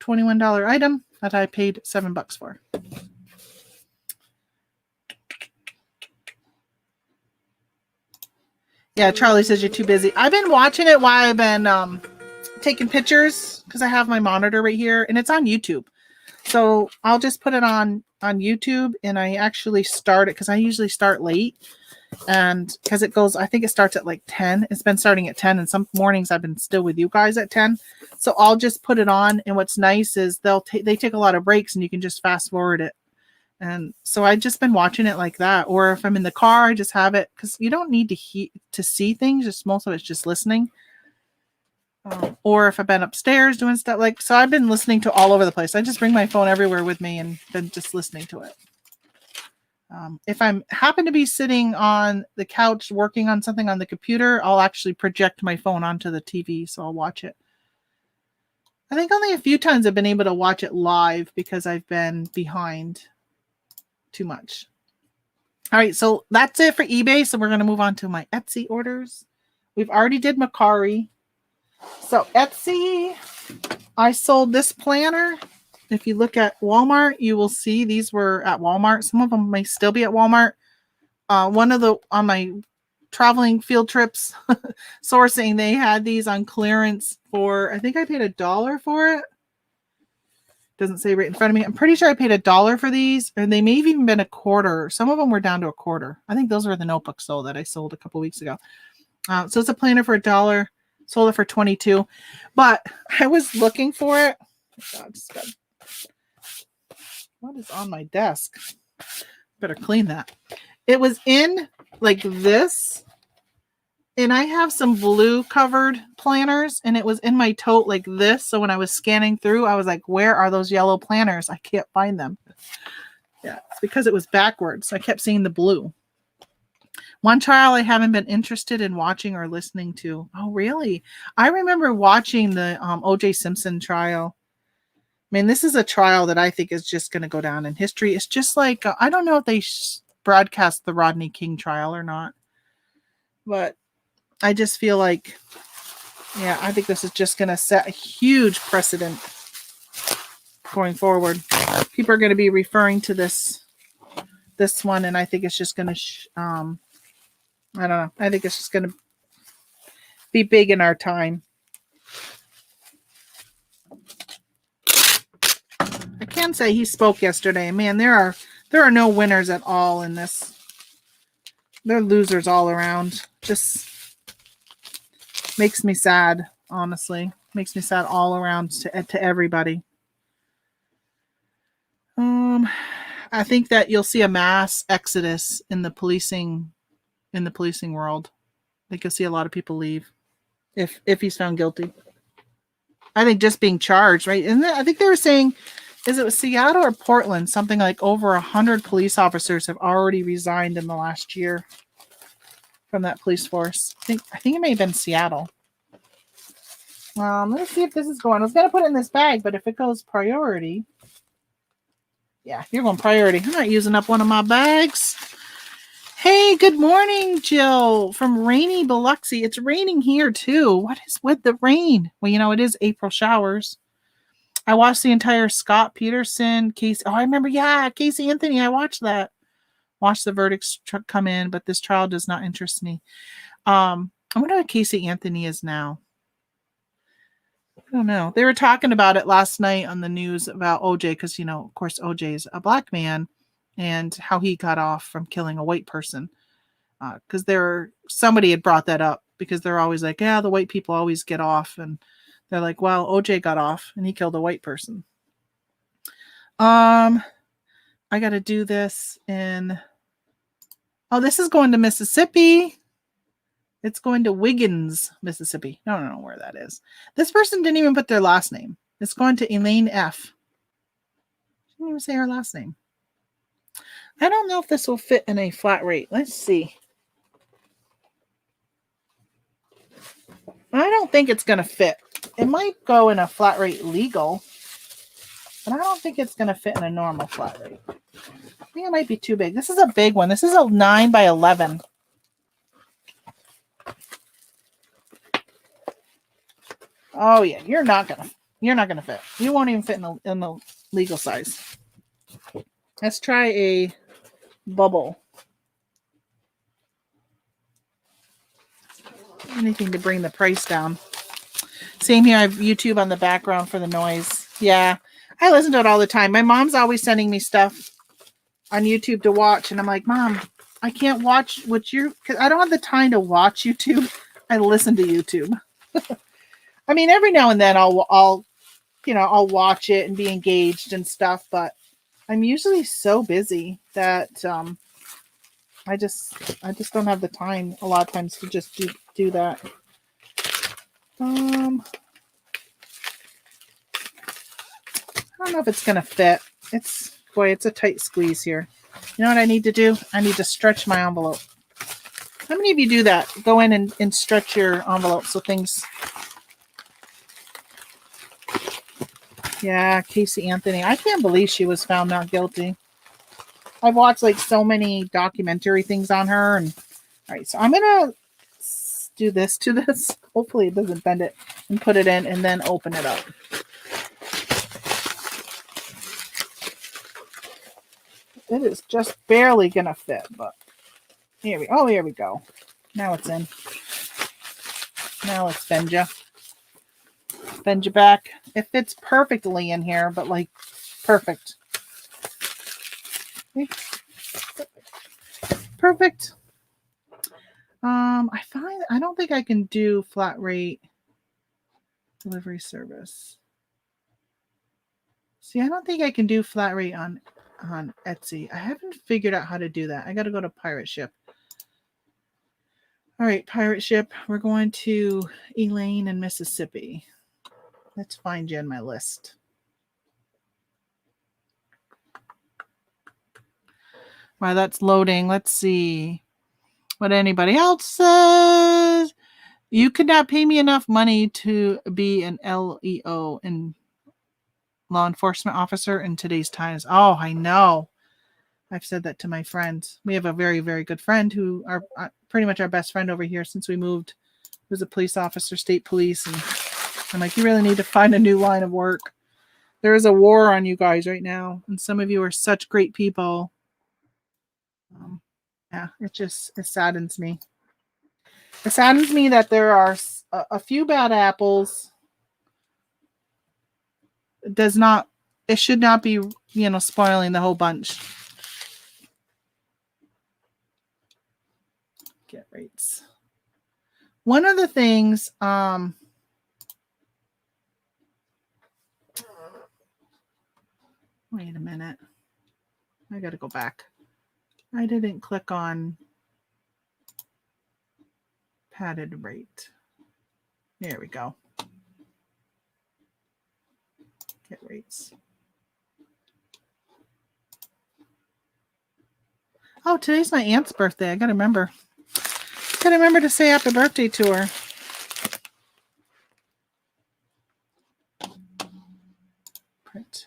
$21 item that I paid $7 for. Yeah, Charlie says you're too busy. I've been watching it while I've been taking pictures because I have my monitor right here, and it's on YouTube. So I'll just put it on YouTube, and I actually start it because I usually start late, and because it goes, I think it starts at like 10. It's been starting at 10, and some mornings I've been still with you guys at 10. So I'll just put it on, and what's nice is they take a lot of breaks, and you can just fast forward it. And so I've just been watching it like that. Or if I'm in the car, I just have it because you don't need to see things. Just most of it's just listening. Or if I've been upstairs doing stuff so I've been listening to all over the place. I just bring my phone everywhere with me and been just listening to it. If I happen to be sitting on the couch working on something on the computer, I'll actually project my phone onto the TV. So I'll watch it. I think only a few times I've been able to watch it live because I've been behind too much. All right, so that's it for eBay. So we're going to move on to my Etsy orders. We've already did Mercari. So Etsy, I sold this planner. If you look at Walmart, you will see these were at Walmart. Some of them may still be at Walmart. On my traveling field trips sourcing, they had these on clearance for, I think I paid $1 for it. Doesn't say right in front of me. I'm pretty sure I paid $1 for these, and they may have even been $0.25. Some of them were down to $0.25. I think those were the notebooks though that I sold a couple weeks ago. So it's a planner for $1. Sold it for $22. But I was looking for it. Oh, God, What is on my desk? Better clean that. It was in like this. And I have some blue covered planners, and it was in my tote like this. So when I was scanning through, I was like, where are those yellow planners? I can't find them. Yeah, it's because it was backwards. I kept seeing the blue. One trial I haven't been interested in watching or listening to. Oh, really? I remember watching the O.J. Simpson trial. I mean, this is a trial that I think is just going to go down in history. It's just like, I don't know if they broadcast the Rodney King trial or not, but I just feel like, yeah, I think this is just going to set a huge precedent going forward. People are going to be referring to this one, and I think it's just going to, I don't know. I think it's just going to be big in our time. I can say he spoke yesterday. Man, there are no winners at all in this. They're losers all around. Just makes me sad, honestly. Makes me sad all around to everybody. I think that you'll see a mass exodus in the policing world. I think you'll see a lot of people leave if he's found guilty. I think just being charged, right? And I think they were saying, is it Seattle or Portland? Something like over 100 police officers have already resigned in the last year from that police force. I think it may have been Seattle. Let's see if this is going. I was going to put it in this bag, but if it goes priority. Yeah, you're going priority. I'm not using up one of my bags. Hey, good morning, Jill from rainy Biloxi. It's raining here too. What is with the rain? Well, it is April showers. I watched the entire Scott Peterson case. Oh, I remember. Yeah, Casey Anthony. I watched that. Watched the verdicts come in, but this trial does not interest me. I wonder what Casey Anthony is now. I don't know. They were talking about it last night on the news about OJ because, of course, OJ is a black man and how he got off from killing a white person. Because somebody had brought that up because they're always like, yeah, the white people always get off. And they're like, well, OJ got off and he killed a white person. I got to do this in. Oh, this is going to Mississippi. It's going to Wiggins, Mississippi. I don't know where that is. This person didn't even put their last name. It's going to Elaine F. She didn't even say her last name. I don't know if this will fit in a flat rate. Let's see. I don't think it's going to fit. It might go in a flat rate legal, but I don't think it's going to fit in a normal flat rate. I think it might be too big. This is a big one. This is a 9 by 11. Oh yeah, you're not gonna fit. You won't even fit in the legal size. Let's try a bubble. Anything to bring the price down. Same here. I have YouTube on the background for the noise. Yeah, I listen to it all the time. My mom's always sending me stuff on YouTube to watch, and I'm like, Mom, I can't watch because I don't have the time to watch YouTube. I listen to YouTube. I mean, every now and then I'll watch it and be engaged and stuff, but I'm usually so busy that I just don't have the time a lot of times to just do that. I don't know if it's gonna fit. It's a tight squeeze here. You know what I need to do? I need to stretch my envelope. How many of you do that? Go in and stretch your envelope so things. Yeah, Casey Anthony. I can't believe she was found not guilty. I've watched so many documentary things on her. And all right, so I'm going to do this to this. Hopefully it doesn't bend it, and put it in and then open it up. It is just barely going to fit, but here we go. Now it's in. Now let's bend you. Bend you back. It fits perfectly in here, but perfect. Perfect. I don't think I can do flat rate delivery service. See, I don't think I can do flat rate on on Etsy. I haven't figured out how to do that. I got to go to Pirate Ship. All right, Pirate Ship. We're going to Elaine in Mississippi. Let's find you in my list. While that's loading, let's see what anybody else says. You could not pay me enough money to be an LEO and law enforcement officer in today's times. Oh, I know. I've said that to my friends. We have a very, very good friend who are pretty much our best friend over here since we moved. He was a police officer, state police. And I'm like, you really need to find a new line of work. There is a war on you guys right now. And some of you are such great people. Yeah, it saddens me. It saddens me that there are a few bad apples. It should not be, spoiling the whole bunch. Get rates. One of the things, wait a minute. I got to go back. I didn't click on padded rate. There we go. Get rates. Oh, today's my aunt's birthday. I got to remember. To say happy birthday to her. Print.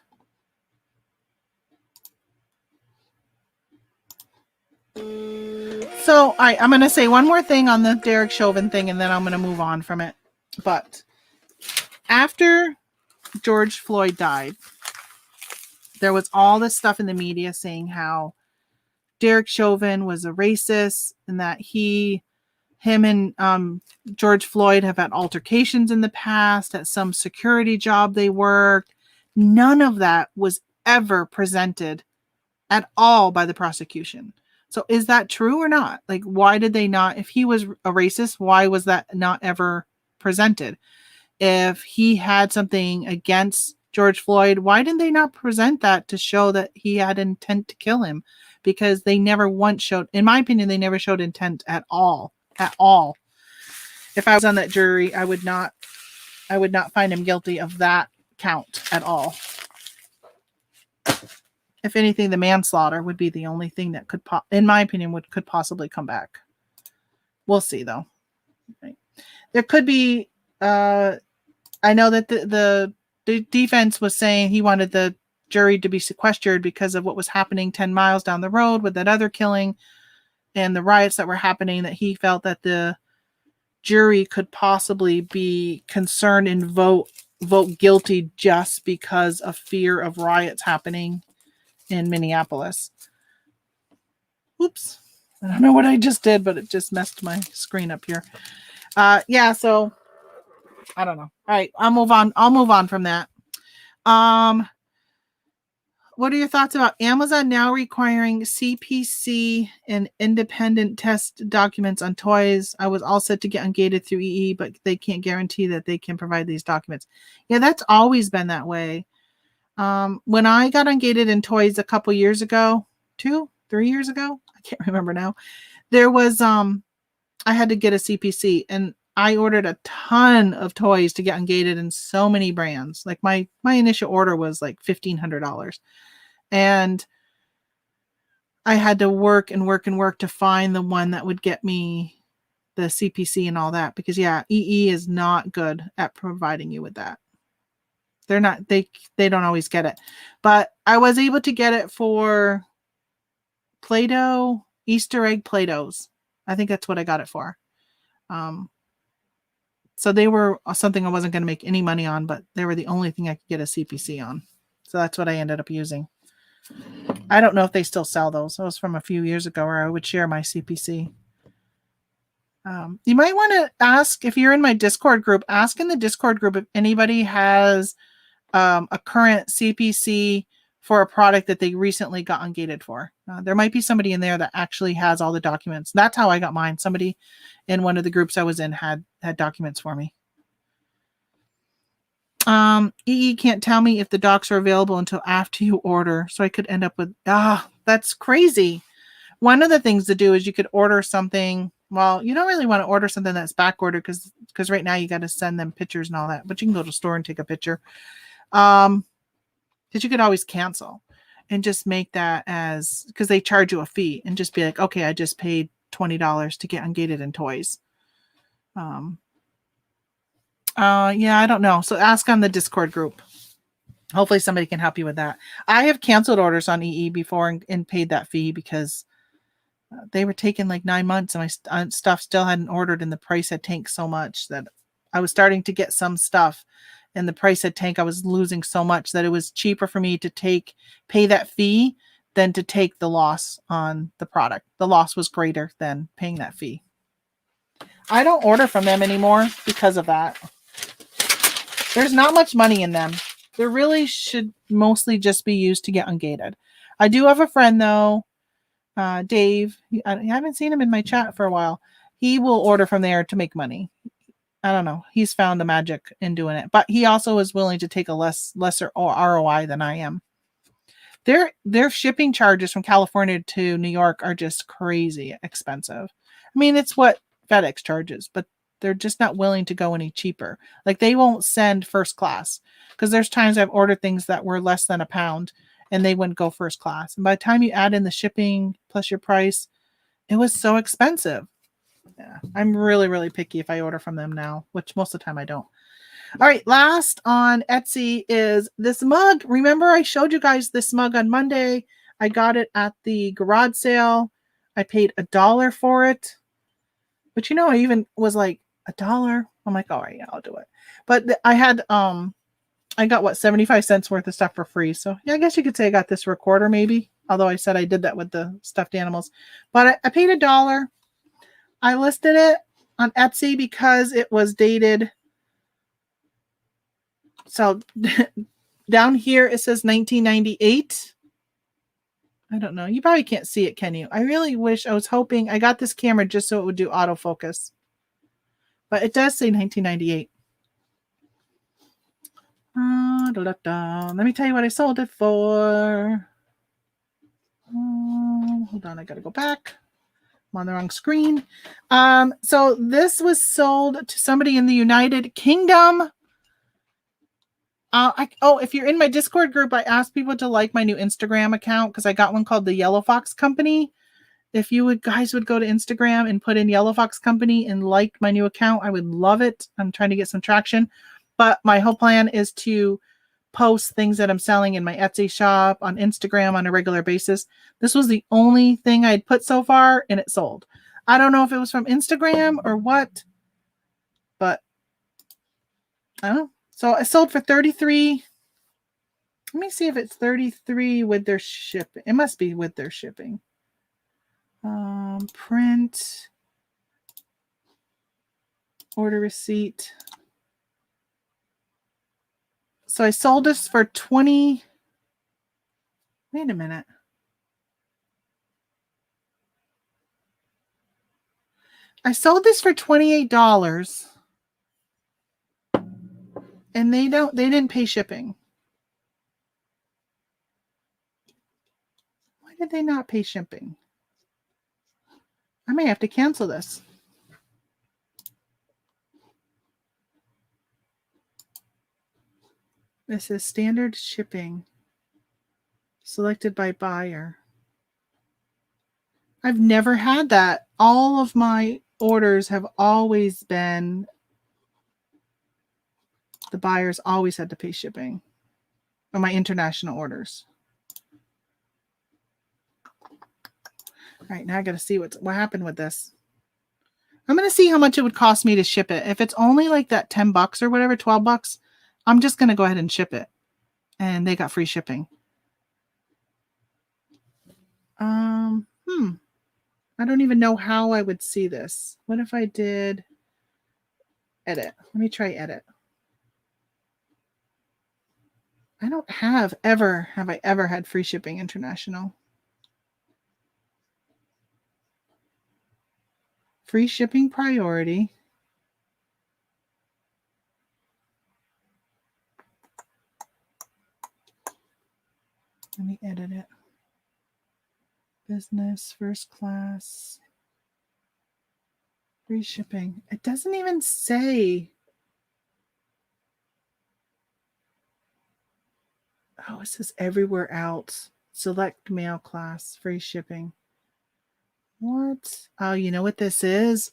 So, all right, I'm going to say one more thing on the Derek Chauvin thing, and then I'm going to move on from it. But after George Floyd died, there was all this stuff in the media saying how Derek Chauvin was a racist and that him and George Floyd have had altercations in the past at some security job they worked. None of that was ever presented at all by the prosecution. So is that true or not? Like, why did they not? If he was a racist, why was that not ever presented? If he had something against George Floyd, why didn't they not present that to show that he had intent to kill him? Because they never once showed, in my opinion, they never showed intent at all. At all. If I was on that jury, I would not find him guilty of that count at all. If anything, the manslaughter would be the only thing that could, in my opinion, could possibly come back. We'll see, though. Right. There could be. I know that the defense was saying he wanted the jury to be sequestered because of what was happening 10 miles down the road with that other killing and the riots that were happening. That he felt that the jury could possibly be concerned and vote guilty just because of fear of riots happening in Minneapolis. Oops. I don't know what I just did, but it just messed my screen up here. Yeah, so I don't know. All right, I'll move on from that. What are your thoughts about Amazon now requiring CPC and independent test documents on toys? I was all set to get ungated through EE, but they can't guarantee that they can provide these documents. Yeah, that's always been that way. When I got ungated in toys a couple years ago, 3 years ago, I can't remember now, there was, I had to get a CPC and I ordered a ton of toys to get ungated in so many brands. Like my initial order was like $1,500 and I had to work to find the one that would get me the CPC and all that, because yeah, EE is not good at providing you with that. They're not, they don't always get it, but I was able to get it for Play-Doh, Easter egg Play-Dohs. I think that's what I got it for. So they were something I wasn't going to make any money on, but they were the only thing I could get a CPC on. So that's what I ended up using. I don't know if they still sell those. That was from a few years ago where I would share my CPC. You might want to ask, if you're in my Discord group, ask in the Discord group if anybody has a current CPC for a product that they recently got ungated for. There might be somebody in there that actually has all the documents. That's how I got mine. Somebody in one of the groups I was in had documents for me. EE can't tell me if the docs are available until after you order, so I could end up with that's crazy. One of the things to do is you could order something. Well, you don't really want to order something that's back ordered because right now you got to send them pictures and all that. But you can go to the store and take a picture. Because you could always cancel and just make that as because they charge you a fee and just be like, okay, I just paid $20 to get Ungated and toys. Yeah, I don't know. So ask on the Discord group. Hopefully somebody can help you with that. I have canceled orders on EE before and paid that fee because they were taking like 9 months and my stuff still hadn't ordered and the price had tanked so much that I was starting to get some stuff and the price had tanked. I was losing so much that it was cheaper for me to pay that fee than to take the loss on the product. The loss was greater than paying that fee. I don't order from them anymore because of that. There's not much money in them. They really should mostly just be used to get ungated. I do have a friend though, Dave. I haven't seen him in my chat for a while. He will order from there to make money. I don't know. He's found the magic in doing it, but he also is willing to take a lesser ROI than I am. Their shipping charges from California to New York are just crazy expensive. I mean, it's what FedEx charges, but they're just not willing to go any cheaper. Like they won't send first class because there's times I've ordered things that were less than £1 and they wouldn't go first class. And by the time you add in the shipping plus your price, it was so expensive. Yeah, I'm really, really picky if I order from them now, which most of the time I don't. All right, last on Etsy is this mug. Remember I showed you guys this mug on Monday. I got it at the garage sale. I paid $1 for it. But I even was like $1. I'm like, all right, yeah, I'll do it. But I had I got what 75 cents worth of stuff for free. So yeah, I guess you could say I got this recorder maybe. Although I said I did that with the stuffed animals. But I paid $1. I listed it on Etsy because it was dated. So down here it says 1998. I don't know. You probably can't see it, can you? I really wish I was hoping I got this camera just so it would do autofocus. But it does say 1998. Let me tell you what I sold it for. Hold on, I gotta go back. I'm on the wrong screen. So this was sold to somebody in the United Kingdom. If you're in my Discord group, I asked people to like my new Instagram account because I got one called the Yellow Fox Company. If you guys would go to Instagram and put in Yellow Fox Company and like my new account, I would love it. I'm trying to get some traction. But my whole plan is to post things that I'm selling in my Etsy shop on Instagram on a regular basis. This was the only thing I'd put so far and it sold. I don't know if it was from Instagram or what, but I don't know. So I sold for 33. Let me see if it's 33 with their shipping. It must be with their shipping. Print. Order receipt. So I sold this for 20. Wait a minute. I sold this for $28. And they didn't pay shipping. Why did they not pay shipping? I may have to cancel this. This is standard shipping. Selected by buyer. I've never had that. All of my orders have always been the buyers always had to pay shipping on my international orders. All right, now I got to see what happened with this. I'm going to see how much it would cost me to ship it. If it's only like that $10 or whatever, $12, I'm just going to go ahead and ship it. And they got free shipping. I don't even know how I would see this. What if I did edit? Let me try edit. I don't have I ever had free shipping international. Free shipping priority. Let me edit it. Business, first class, free shipping. It doesn't even say. Oh, it says everywhere else. Select mail class, free shipping. What? Oh, you know what this is?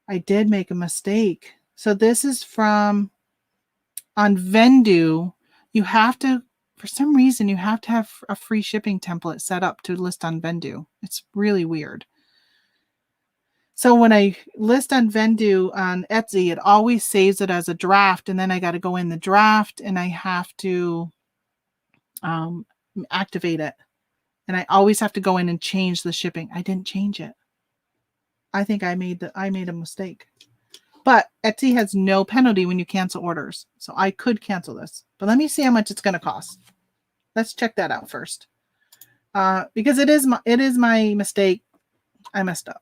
I did make a mistake. So this is from on Vendu. You have to, for some reason, you have to have a free shipping template set up to list on Vendu. It's really weird. So when I list on Vendu on Etsy, it always saves it as a draft, and then I got to go in the draft and I have to activate it. And I always have to go in and change the shipping. I didn't change it. I think I made a mistake. But Etsy has no penalty when you cancel orders. So I could cancel this. But let me see how much it's going to cost. Let's check that out first. Because it is my mistake. I messed up.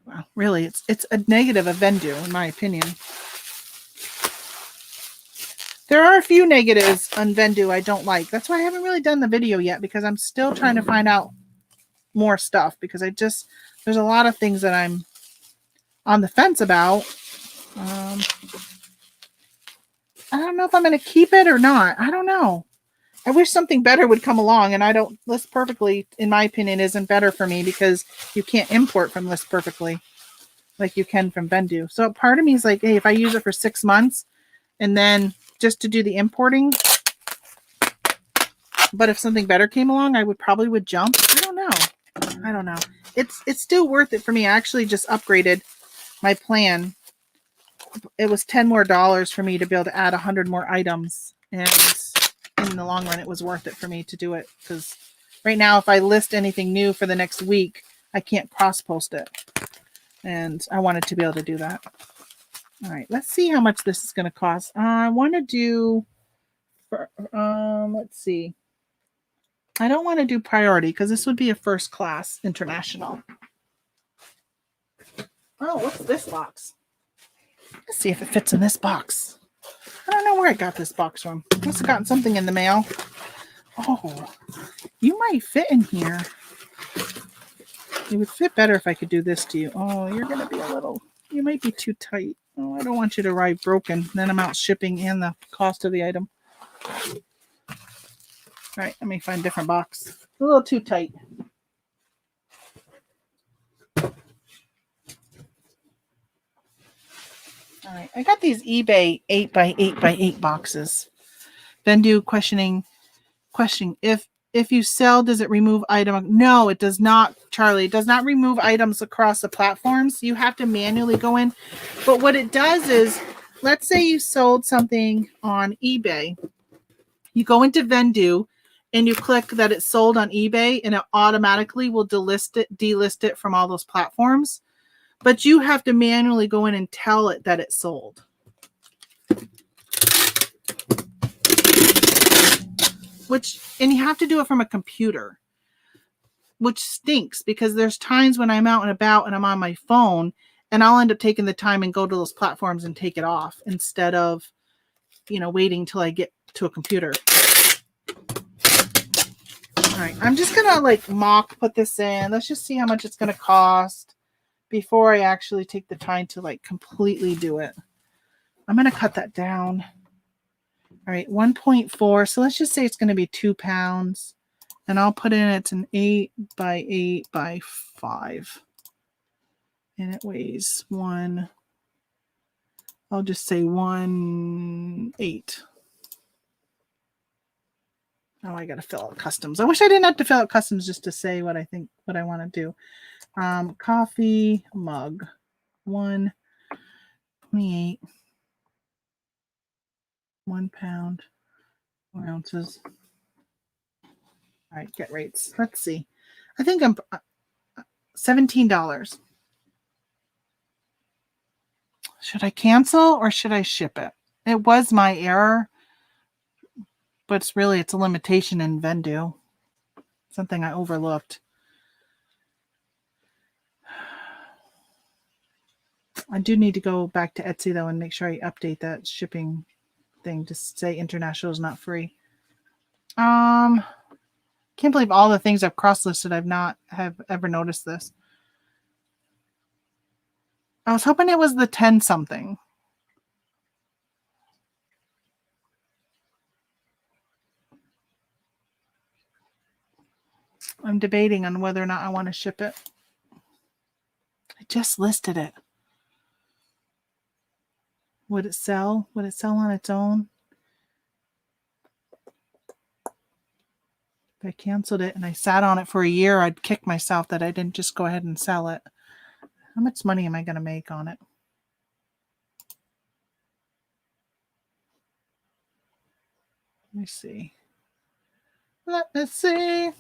Well, really, it's a negative of Vendu, in my opinion. There are a few negatives on Vendu I don't like. That's why I haven't really done the video yet, because I'm still trying to find out more stuff, because there's a lot of things that I'm on the fence about. I don't know if I'm going to keep it or not. I don't know. I wish something better would come along, and List Perfectly, in my opinion, isn't better for me because you can't import from List Perfectly like you can from Vendu. So part of me is like, hey, if I use it for 6 months and then just to do the importing, but if something better came along, I probably would jump. I don't know. It's still worth it for me. I actually just upgraded my plan. It was $10 more for me to be able to add 100 more items, and in the long run, it was worth it for me to do it, because right now, if I list anything new for the next week, I can't cross post it, and I wanted to be able to do that. All right, let's see how much this is going to cost. I want to do, let's see. I don't want to do priority because this would be a first class international. Oh, what's this box? Let's see if it fits in this box. I don't know where I got this box from. Must have gotten something in the mail. Oh, you might fit in here. It would fit better if I could do this to you. Oh, you're going to be you might be too tight. Oh, I don't want you to arrive broken. Then I'm out shipping and the cost of the item. All right, let me find a different box. A little too tight. All right, I got these eBay 8x8x8 boxes. Vendu question: if you sell, does it remove item? No, it does not, Charlie. It does not remove items across the platforms. You have to manually go in. But what it does is, let's say you sold something on eBay. You go into Vendu and you click that it's sold on eBay, and it automatically will delist it from all those platforms. But you have to manually go in and tell it that it's sold. And you have to do it from a computer, which stinks, because there's times when I'm out and about and I'm on my phone, and I'll end up taking the time and go to those platforms and take it off instead of, waiting till I get to a computer. All right, I'm just going to mock put this in. Let's just see how much it's going to cost before I actually take the time to completely do it. I'm going to cut that down. All right, 1.4. So let's just say it's going to be 2 pounds. And I'll put in it's an 8x8x5. And it weighs I'll just say 1/8. Oh, I got to fill out customs. I wish I didn't have to fill out customs just to say what I want to do. Coffee mug, 1/28, 1 pound, 4 ounces. All right, get rates. Let's see. I think I'm $17. Should I cancel or should I ship it? It was my error, but it's a limitation in Vendu. Something I overlooked. I do need to go back to Etsy though and make sure I update that shipping thing to say international is not free. Can't believe all the things I've cross-listed. I've not have ever noticed this. I was hoping it was the 10 something. I'm debating on whether or not I want to ship it. I just listed it. Would it sell? Would it sell on its own? If I canceled it and I sat on it for a year, I'd kick myself that I didn't just go ahead and sell it. How much money am I going to make on it? Let me see. Let me see.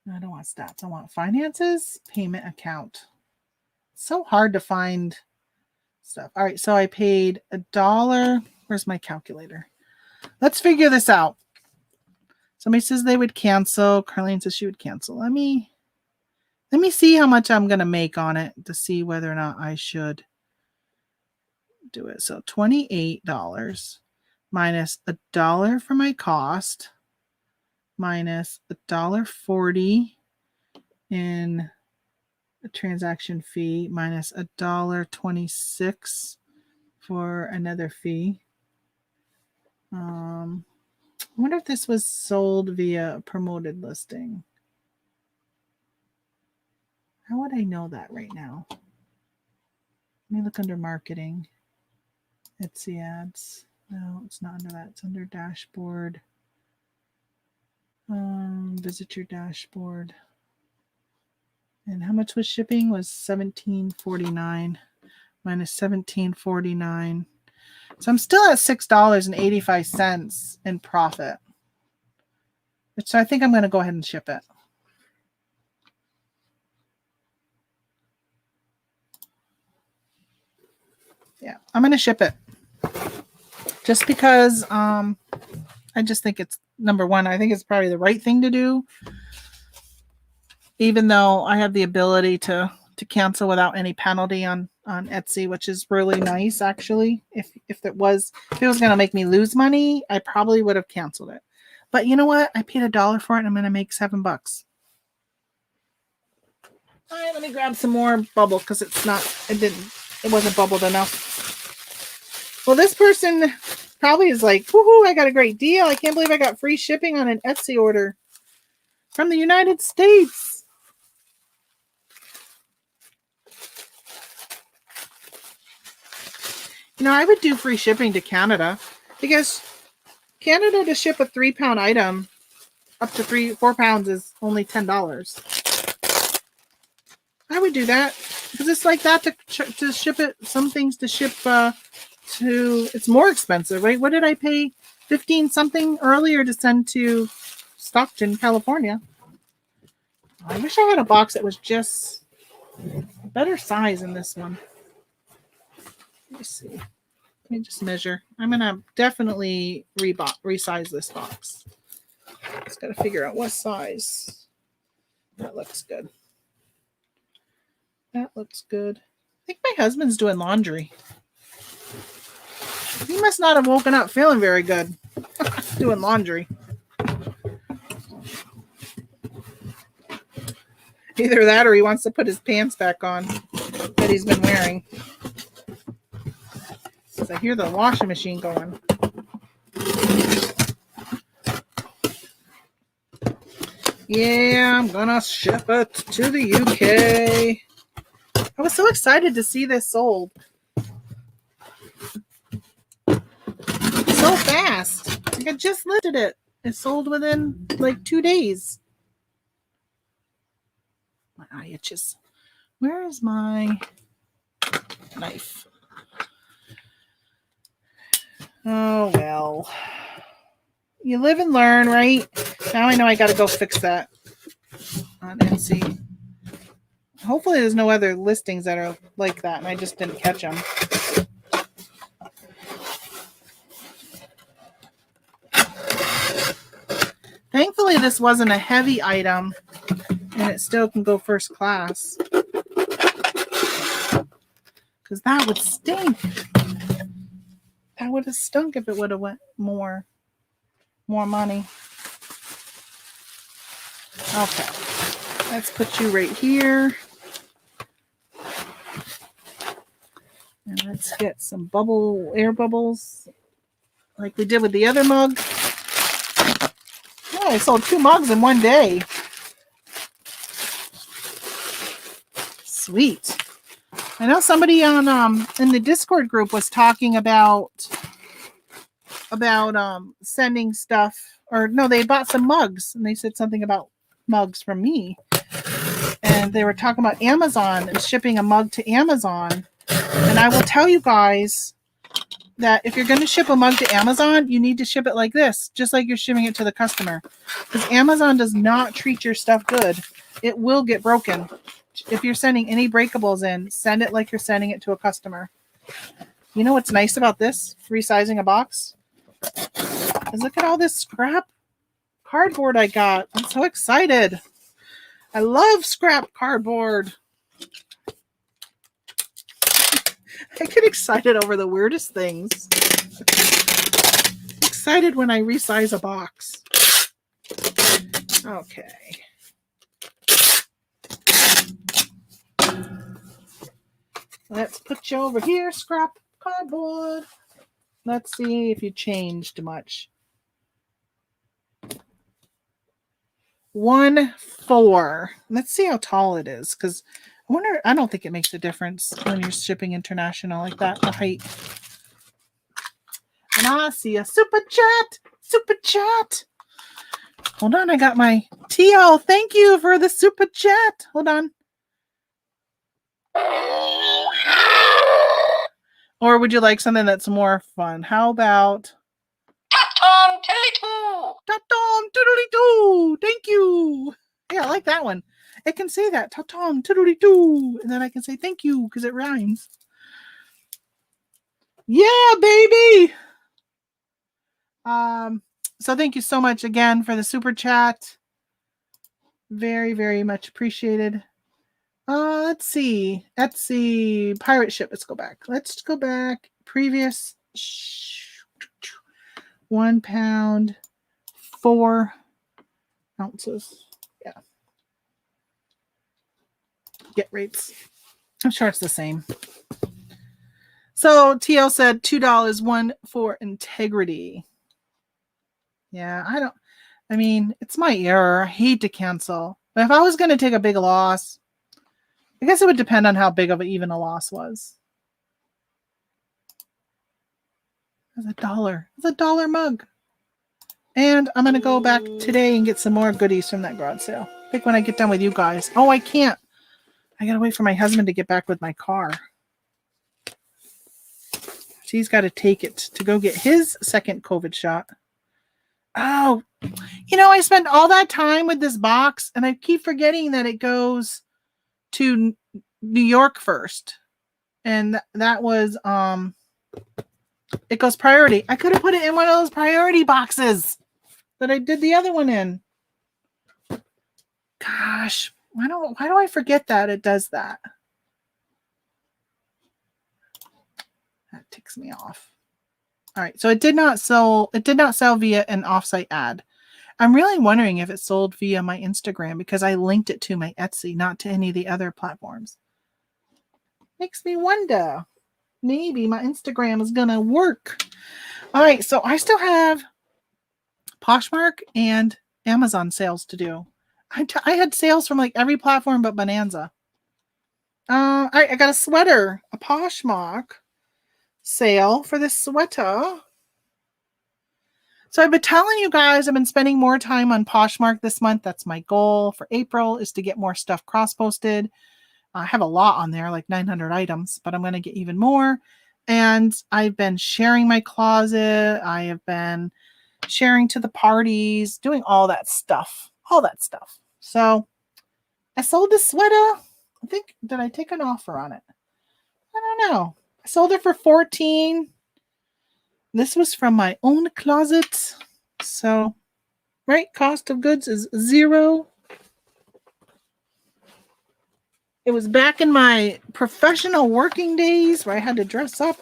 I don't want stats. I want finances, payment account. It's so hard to find stuff. All right, so I paid $1. Where's my calculator? Let's figure this out. Somebody says they would cancel. Carlene says she would cancel. Let me see how much I'm going to make on it to see whether or not I should do it. So $28 minus $1 for my cost minus $1.40 in a transaction fee minus $1.26 for another fee. I wonder if this was sold via a promoted listing. How would I know that right now? Let me look under marketing. Etsy ads. No, it's not under that. It's under dashboard. Visit your dashboard. And how much was shipping? Was $17.49 minus $17.49. So I'm still at $6.85 in profit. So I think I'm going to go ahead and ship it. Yeah, I'm going to ship it. Just because I just think it's, number one, I think it's probably the right thing to do. Even though I have the ability to cancel without any penalty on Etsy, which is really nice, actually. If it was going to make me lose money, I probably would have canceled it. But you know what? I paid $1 for it, and I'm going to make $7. All right, let me grab some more bubble because it wasn't bubbled enough. Well, this person probably is like, woohoo, I got a great deal. I can't believe I got free shipping on an Etsy order from the United States. You know, I would do free shipping to Canada because Canada to ship a 3-pound item up to 4 pounds is only $10. I would do that because it's like that to ship it. Some things to ship it's more expensive, right? What did I pay? 15 something earlier to send to Stockton, California. I wish I had a box that was just a better size than this one. Let me see. Let me just measure. I'm going to definitely resize this box. Just got to figure out what size. That looks good. That looks good. I think my husband's doing laundry. He must not have woken up feeling very good. Doing laundry. Either that or he wants to put his pants back on that he's been wearing. Because I hear the washing machine going. Yeah, I'm gonna ship it to the UK. I was so excited to see this sold. So fast. Like I just listed it. It sold within like 2 days. My eye itches. Where is my knife? Oh, well. You live and learn, right? Now I know I got to go fix that on Etsy. Hopefully there's no other listings that are like that and I just didn't catch them. Thankfully this wasn't a heavy item and it still can go first class. Because that would stink. That would have stunk if it would have went more. more money. Okay. Let's put you right here. And let's get some air bubbles like we did with the other mug. Oh, I sold 2 mugs in one day. Sweet. I know somebody on in the Discord group was talking about sending stuff, or no, they bought some mugs and they said something about mugs from me. And they were talking about Amazon and shipping a mug to Amazon. And I will tell you guys that if you're going to ship a mug to Amazon, you need to ship it like this, just like you're shipping it to the customer. Because Amazon does not treat your stuff good. It will get broken. If you're sending any breakables in, send it like you're sending it to a customer. You know what's nice about this, resizing a box? Is look at all this scrap cardboard I got. I'm so excited. I love scrap cardboard. I get excited over the weirdest things. Excited when I resize a box. Okay. Let's put you over here, scrap cardboard. Let's see if you changed much. 1-4. Let's see how tall it is, because I don't think it makes a difference when you're shipping international like that, the height. And I see a super chat. Super chat. Hold on, I got my TL. Thank you for the super chat. Hold on. Or would you like something that's more fun? How about Ta-tom tiddly-doo. Ta-tom tiddly-doo. Thank you. Yeah, I like that one. It can say that. Ta-tom tiddly-doo. And then I can say thank you because it rhymes. Yeah, baby. So thank you so much again for the super chat. Very, very much appreciated. Let's see. Etsy pirate ship. Let's go back. Let's go back. Previous 1 pound, 4 ounces. Yeah. Get rates. I'm sure it's the same. So TL said $2, 1 for integrity. Yeah, I mean, it's my error. I hate to cancel. But if I was going to take a big loss, I guess it would depend on how big of even a loss was. It's $1. It's $1 mug. And I'm going to go back today and get some more goodies from that garage sale. I think when I get done with you guys. Oh, I can't. I got to wait for my husband to get back with my car. He's got to take it to go get his second COVID shot. Oh, you know, I spent all that time with this box and I keep forgetting that it goes to New York first. And that was, it goes priority. I could have put it in one of those priority boxes that I did the other one in. Gosh, why do I forget that it does that? That ticks me off. All right, so it did not sell via an offsite ad. I'm really wondering if it sold via my Instagram because I linked it to my Etsy, not to any of the other platforms. Makes me wonder. Maybe my Instagram is going to work. All right, so I still have Poshmark and Amazon sales to do. I had sales from like every platform but Bonanza. I got a sweater, a Poshmark sale for this sweater. So I've been telling you guys I've been spending more time on Poshmark this month. That's my goal for April, is to get more stuff cross-posted. I have a lot on there, like 900 items, but I'm going to get even more. And I've been sharing my closet. I have been sharing to the parties, doing all that stuff. So I sold this sweater. I think, did I take an offer on it? I don't know. I sold it for $14. This was from my own closet. So, right, cost of goods is $0. It was back in my professional working days where I had to dress up.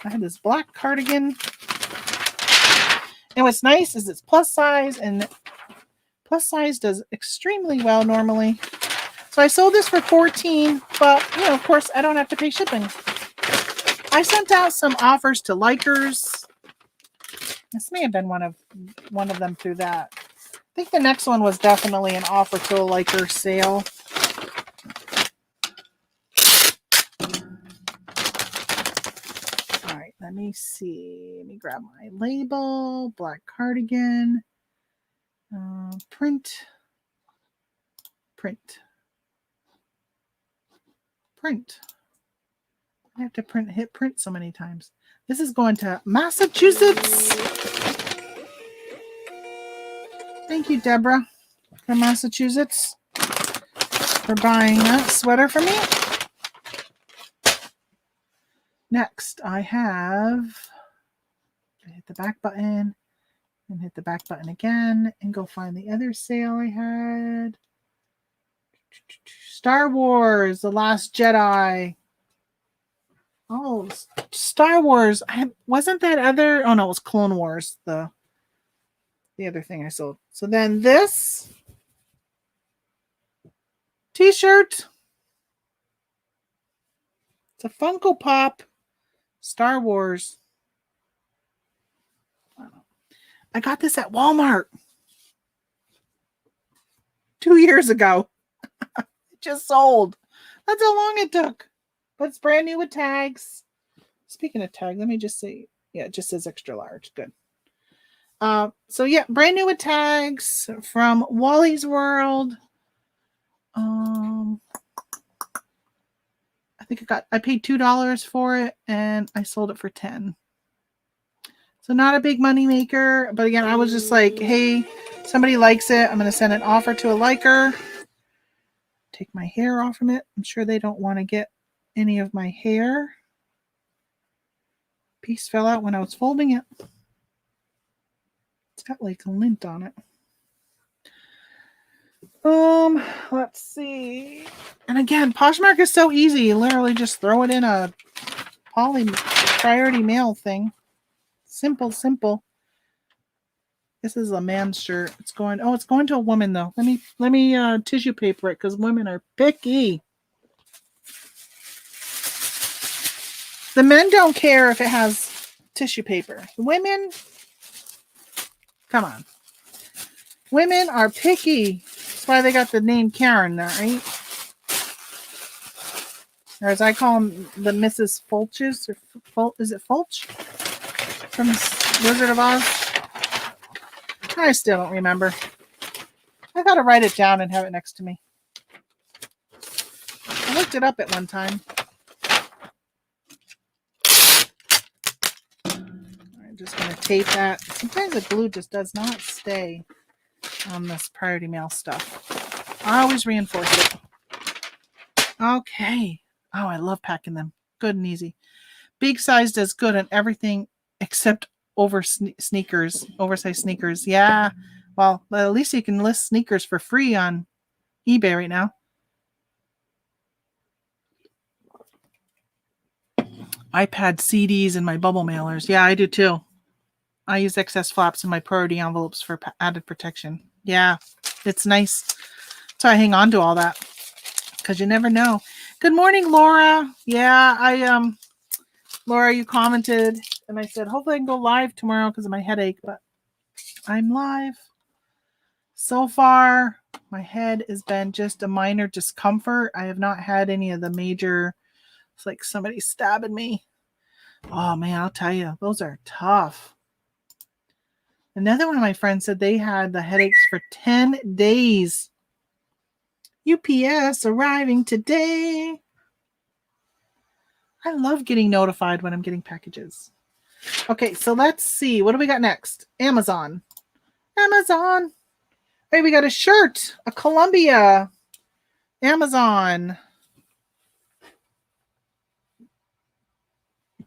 I had this black cardigan. And what's nice is it's plus size, and plus size does extremely well normally. So I sold this for $14, but of course I don't have to pay shipping. I sent out some offers to likers. This may have been one of them through that. I think the next one was definitely an offer to a liker sale. All right, let me see. Let me grab my label. Black cardigan. Print. I have to hit print so many times. This is going to Massachusetts. Thank you, Deborah, from Massachusetts, for buying that sweater for me. Next, I hit the back button and hit the back button again and go find the other sale I had. Star Wars, The Last Jedi. Oh, Star Wars. Wasn't that other? Oh, no, it was Clone Wars, the other thing I sold. So then this t-shirt. It's a Funko Pop Star Wars. I got this at Walmart 2 years ago. It just sold. That's how long it took. But it's brand new with tags. Speaking of tags, let me just say, yeah, it just says extra large. Good. So yeah, brand new with tags from Wally's World. I think I paid $2 for it and I sold it for $10. So not a big money maker, but again, I was just like, hey, somebody likes it. I'm going to send an offer to a liker. Take my hair off from it. I'm sure they don't want to get any of my hair. Piece fell out when I was folding it. It's got like a lint on it. Let's see. And again, Poshmark is so easy. You literally just throw it in a priority mail thing. Simple. This is a man's shirt. It's going to a woman though. Let me tissue paper it because women are picky. The men don't care if it has tissue paper. Women, come on. Women are picky. That's why they got the name Karen there, right? Or as I call them, the Mrs. Fulches. Is it Fulch? From Wizard of Oz? I still don't remember. I gotta write it down and have it next to me. I looked it up at one time. I'm just gonna tape that. Sometimes the glue just does not stay on this priority mail stuff. I always reinforce it. Okay. Oh, I love packing them. Good and easy. Big size does good on everything except oversized sneakers. Yeah. Well, at least you can list sneakers for free on eBay right now. iPad CDs and my bubble mailers. Yeah, I do too. I use excess flaps in my priority envelopes for added protection. Yeah, it's nice. So I hang on to all that because you never know. Good morning, Laura. Yeah, Laura, you commented and I said, hopefully I can go live tomorrow because of my headache, but I'm live. So far, my head has been just a minor discomfort. I have not had any of the major, it's like somebody stabbing me. Oh man, I'll tell you, those are tough. Another one of my friends said they had the headaches for 10 days. UPS arriving today. I love getting notified when I'm getting packages. Okay, so let's see. What do we got next? Amazon. Hey, we got a shirt. A Columbia. Amazon.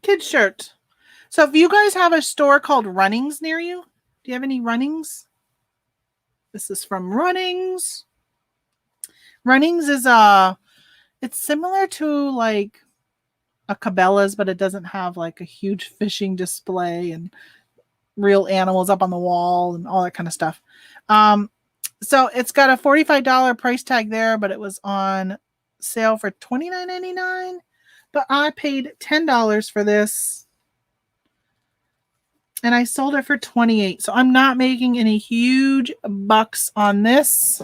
Kids shirt. So if you guys have a store called Runnings near you, do you have any Runnings? This is from Runnings. Runnings is it's similar to like a Cabela's, but it doesn't have like a huge fishing display and real animals up on the wall and all that kind of stuff. So it's got a $45 price tag there, but it was on sale for $29.99. But I paid $10 for this, and I sold it for $28. So I'm not making any huge bucks on this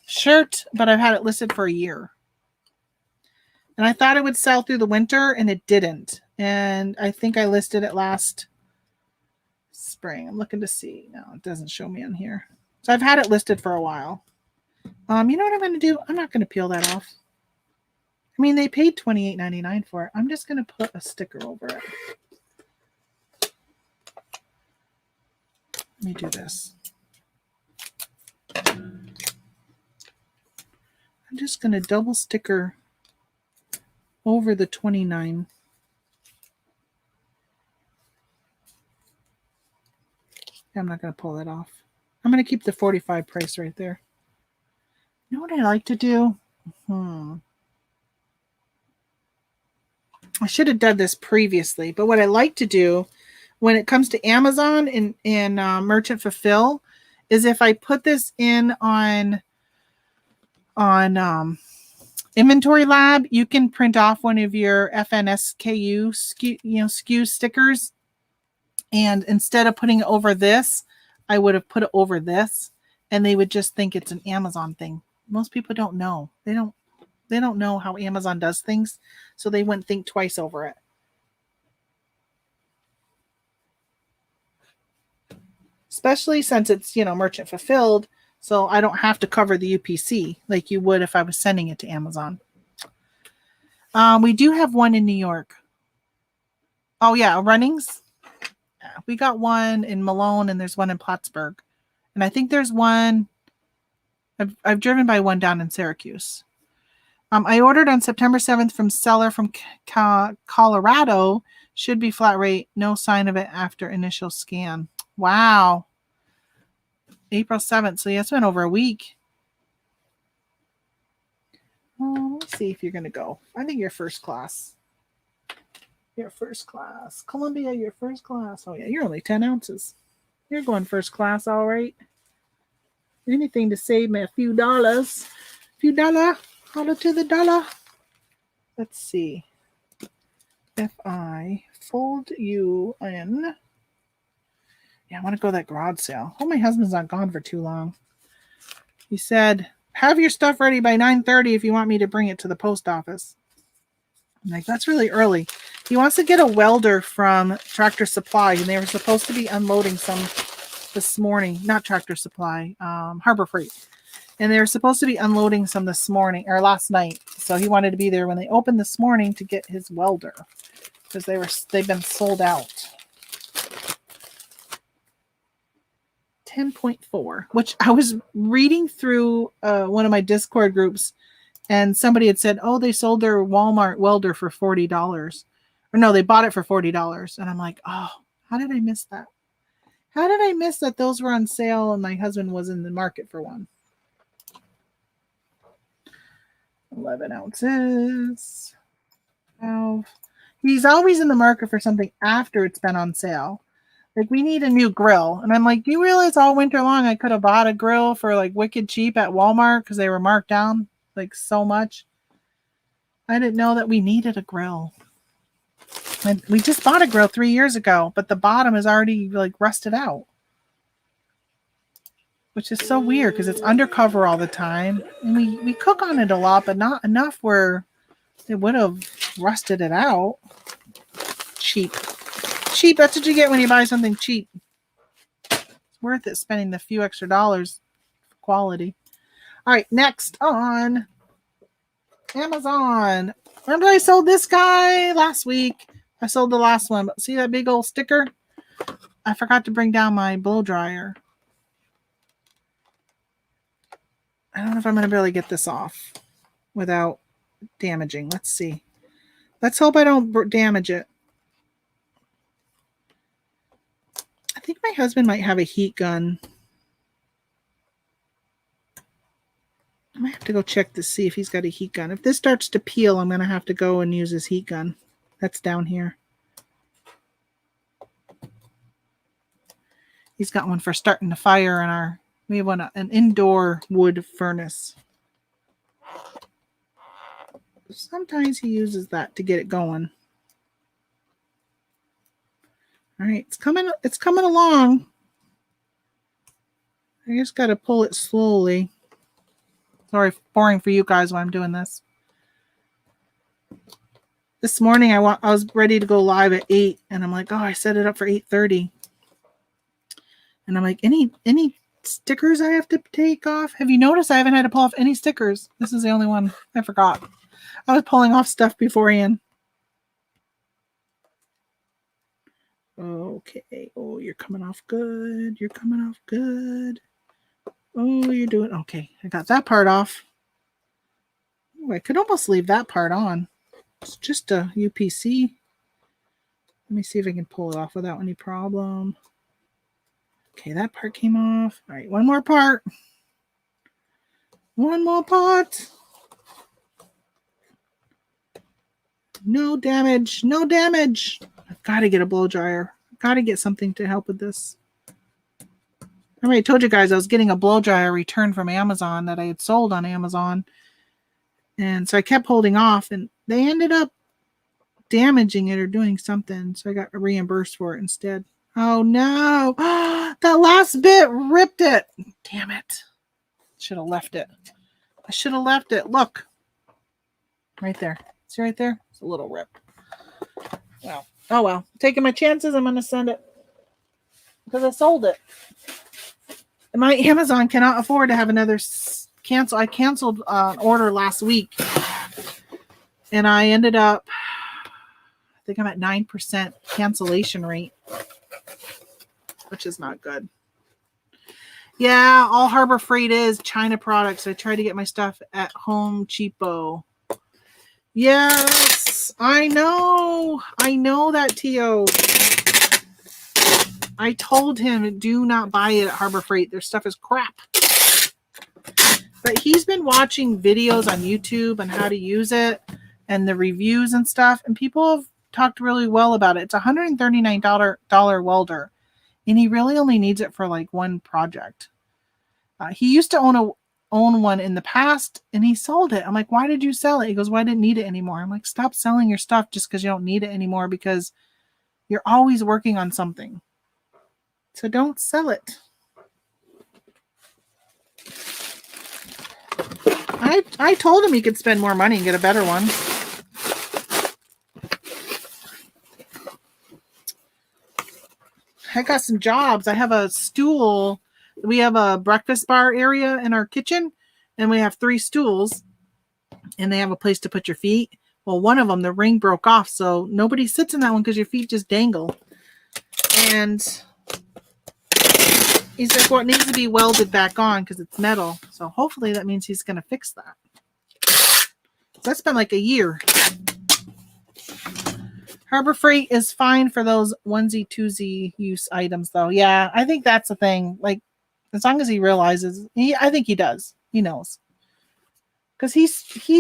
shirt, but I've had it listed for a year. And I thought it would sell through the winter, and it didn't. And I think I listed it last spring. I'm looking to see. No, it doesn't show me on here. So I've had it listed for a while. You know what I'm going to do? I'm not going to peel that off. I mean, they paid $28.99 for it. I'm just going to put a sticker over it. Let me do this. I'm just going to double sticker over the 29. I'm not going to pull that off. I'm going to keep the 45 price right there. You know what I like to do? I should have done this previously, but what I like to do when it comes to Amazon and Merchant Fulfill is if I put this in on Inventory Lab, you can print off one of your FNSKU SKU stickers, and instead of putting it over this, I would have put it over this, and they would just think it's an Amazon thing. Most people don't know. They don't know how Amazon does things, so they wouldn't think twice over it. Especially since it's, merchant fulfilled, so I don't have to cover the UPC like you would if I was sending it to Amazon. We do have one in New York. Oh yeah, Runnings. We got one in Malone, and there's one in Plattsburgh, and I think there's one. I've driven by one down in Syracuse. I ordered on September 7th from seller from Colorado. Should be flat rate. No sign of it after initial scan. Wow. April 7th. So yeah, it's been over a week. Let's see if you're going to go. I think you're first class. You're first class. Columbia, you're first class. Oh yeah, you're only 10 ounces. You're going first class, all right. Anything to save me a few dollars. Few dollar. Holler to the dollar. Let's see. If I fold you in. Yeah, I want to go to that garage sale. Oh, my husband's not gone for too long. He said, have your stuff ready by 9:30 if you want me to bring it to the post office. I'm like, that's really early. He wants to get a welder from Tractor Supply, and they were supposed to be unloading some this morning. Not Tractor Supply, Harbor Freight. And they were supposed to be unloading some this morning or last night. So he wanted to be there when they opened this morning to get his welder because they've been sold out. 10.4, which I was reading through one of my Discord groups, and somebody had said, oh, they sold their Walmart welder for $40. Or no, they bought it for $40. And I'm like, oh, how did I miss that? How did I miss that those were on sale and my husband was in the market for one? 11 ounces. 12. He's always in the market for something after it's been on sale. Like, we need a new grill. And I'm like, do you realize all winter long I could have bought a grill for like wicked cheap at Walmart because they were marked down like so much? I didn't know that we needed a grill. And we just bought a grill 3 years ago, but the bottom is already like rusted out. Which is so weird because it's undercover all the time. And we cook on it a lot, but not enough where it would have rusted it out. Cheap. Cheap, that's what you get when you buy something cheap. It's worth it spending the few extra dollars for quality. All right, next on Amazon. Remember I sold this guy last week? I sold the last one, but see that big old sticker? I forgot to bring down my blow dryer. I don't know if I'm going to be able to get this off without damaging. Let's see. Let's hope I don't damage it. I think my husband might have a heat gun. I might have to go check to see if he's got a heat gun. If this starts to peel, I'm going to have to go and use his heat gun. That's down here. He's got one for starting the fire in our, we have an indoor wood furnace. Sometimes he uses that to get it going. All right, it's coming along. I just got to pull it slowly. Sorry, boring for you guys while I'm doing this. This morning I was ready to go live at 8, and I'm like, oh, I set it up for 8:30. And I'm like, any stickers I have to take off? Have you noticed I haven't had to pull off any stickers? This is the only one I forgot. I was pulling off stuff beforehand. Okay. Oh, you're coming off good. You're coming off good. Oh, you're doing okay. I got that part off. Oh, I could almost leave that part on. It's just a UPC. Let me see if I can pull it off without any problem. Okay, that part came off. All right, one more part. One more part. No damage. No damage. I've got to get a blow dryer. I've got to get something to help with this. I already told you guys I was getting a blow dryer returned from Amazon that I had sold on Amazon. And so I kept holding off, and they ended up damaging it or doing something. So I got reimbursed for it instead. Oh no. That last bit ripped it. Damn it. Should have left it. I should have left it. Look. Right there. See right there? It's a little rip. Well. Oh well. Taking my chances. I'm going to send it. Because I sold it. My Amazon cannot afford to have another cancel. I canceled an order last week. And I ended up, I think I'm at 9% cancellation rate. Which is not good. Yeah, all Harbor Freight is China products. I try to get my stuff at Home Cheapo. Yes, I know. I know that, T.O. I told him, do not buy it at Harbor Freight. Their stuff is crap. But he's been watching videos on YouTube on how to use it and the reviews and stuff. And people have talked really well about it. It's a $139 welder. And he really only needs it for like one project. He used to own one in the past, and he sold it. I'm like, why did you sell it? He goes, well, I didn't need it anymore. I'm like, stop selling your stuff just because you don't need it anymore, because you're always working on something. So don't sell it. I told him he could spend more money and get a better one. I got some jobs. I have a stool. We have a breakfast bar area in our kitchen, and we have 3 stools, and they have a place to put your feet. Well, one of them, the ring broke off, so nobody sits in that one because your feet just dangle. And he's like, well, it needs to be welded back on because it's metal. So hopefully that means he's going to fix that. So that's been like a year. Harbor Freight is fine for those onesie, twosie use items, though. Yeah, I think that's the thing. Like, as long as he realizes, I think he does. He knows, because he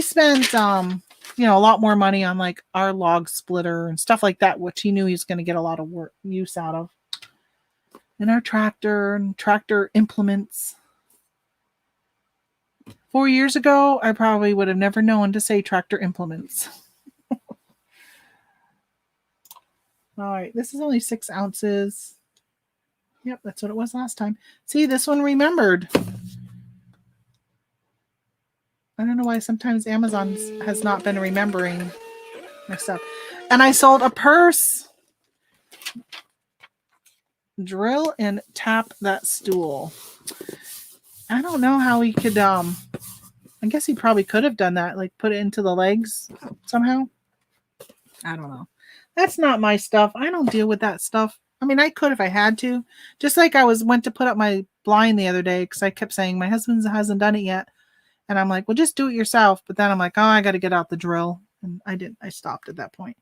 spent a lot more money on like our log splitter and stuff like that, which he knew he was going to get a lot of use out of. And our tractor and tractor implements. 4 years ago, I probably would have never known to say tractor implements. All right, this is only 6 ounces. Yep, that's what it was last time. See, this one remembered. I don't know why sometimes Amazon has not been remembering my stuff. And I sold a purse. Drill and tap that stool. I don't know how he could, I guess he probably could have done that, like put it into the legs somehow. I don't know. That's not my stuff. I don't deal with that stuff. I mean, I could if I had to. Just like I went to put up my blind the other day because I kept saying my husband hasn't done it yet. And I'm like, well, just do it yourself. But then I'm like, oh, I got to get out the drill. And I didn't. I stopped at that point.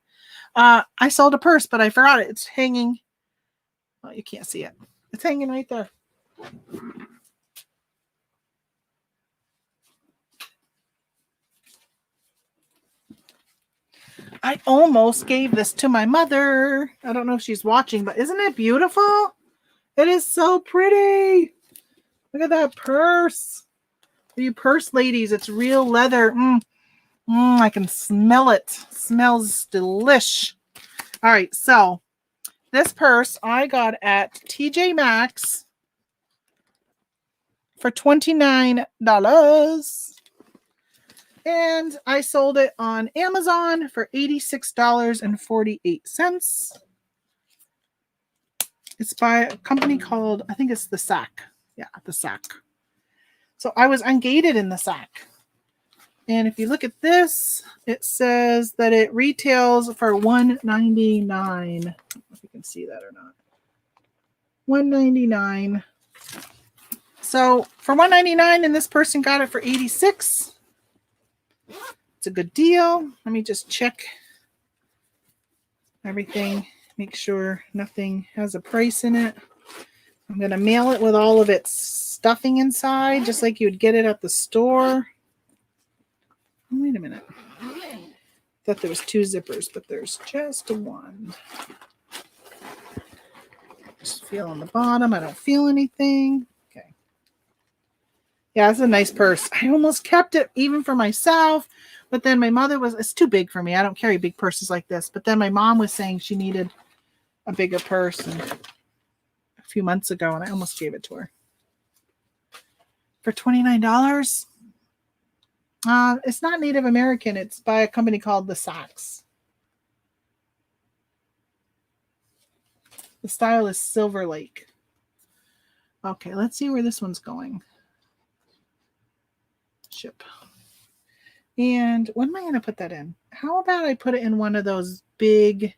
I sold a purse, but I forgot it. It's hanging. Oh, you can't see it. It's hanging right there. I almost gave this to my mother. I don't know if she's watching, but isn't it beautiful? It is so pretty. Look at that purse. For you purse ladies, it's real leather. I can smell it. Smells delish. All right, so this purse I got at TJ Maxx for $29. And I sold it on Amazon for $86.48. It's by a company called, I think it's The Sack. Yeah, The Sack. So I was ungated in The Sack. And if you look at this, it says that it retails for $199. I don't know if you can see that or not. $199. So for $199, and this person got it for $86. It's a good deal. Let me just check everything. Make sure nothing has a price in it. I'm going to mail it with all of its stuffing inside, just like you would get it at the store. Wait a minute. Thought there was 2 zippers, but there's just one. Just feel on the bottom. I don't feel anything. Okay. Yeah, it's a nice purse. I almost kept it even for myself, but then my mother it's too big for me. I don't carry big purses like this. But then my mom was saying she needed a bigger purse a few months ago, and I almost gave it to her. For $29? It's not Native American. It's by a company called The Sacks. The style is Silver Lake. Okay, let's see where this one's going. Ship. And what am I going to put that in? How about I put it in one of those big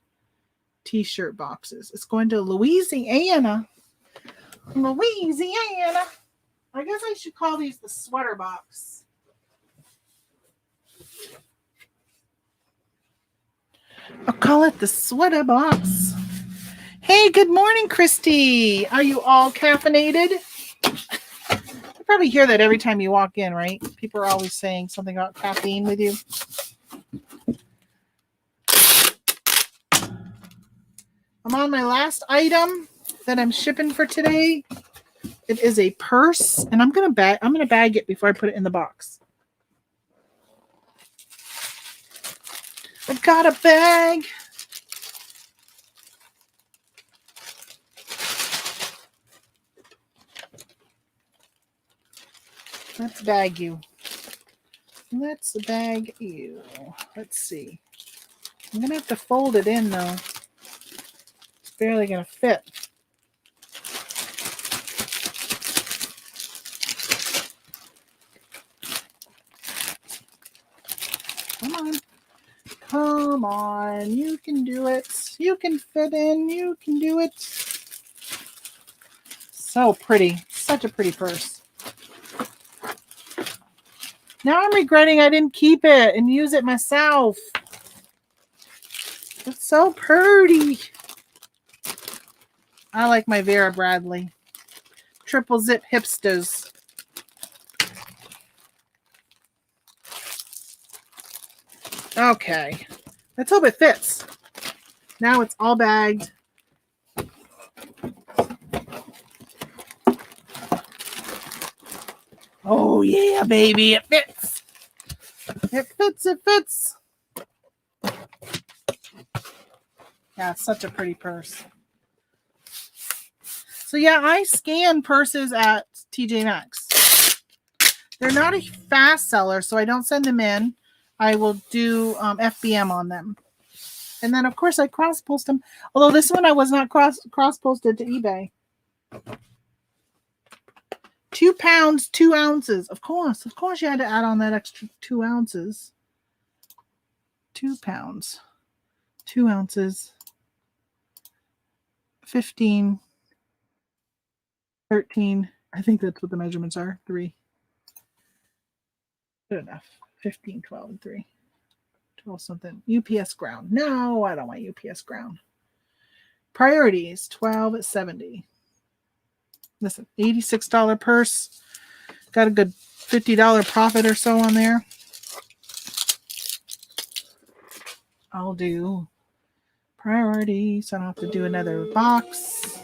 t-shirt boxes? It's going to Louisiana. Louisiana. I guess I should call these the sweater box. I'll call it the sweater box. Hey, good morning, Christy. Are you all caffeinated? You probably hear that every time you walk in, right? People are always saying something about caffeine with you. I'm on my last item that I'm shipping for today. It is a purse, and I'm gonna bag it before I put it in the box. I've got a bag. Let's bag you. Let's bag you. Let's see. I'm going to have to fold it in, though. It's barely going to fit. Come on. Come on. You can do it. You can fit in. You can do it. So pretty. Such a pretty purse. Now I'm regretting I didn't keep it and use it myself. It's so pretty. I like my Vera Bradley. Triple zip hipsters. Okay. Let's hope it fits. Now it's all bagged. Oh, yeah, baby. It fits. It fits. It fits. Yeah, it's such a pretty purse. So, yeah, I scan purses at TJ Maxx. They're not a fast seller, so I don't send them in. I will do FBM on them. And then, of course, I cross-post them. Although this one I was not cross-posted to eBay. 2 pounds, 2 ounces. Of course you had to add on that extra 2 ounces. 2 pounds, 2 ounces, 15, 13. I think that's what the measurements are. 3. Good enough. 15, 12, and 3. 12 something. UPS ground. No, I don't want UPS ground. Priorities, 12.70. Listen, $86 purse. Got a good $50 profit or so on there. I'll do priorities. I don't have to do another box.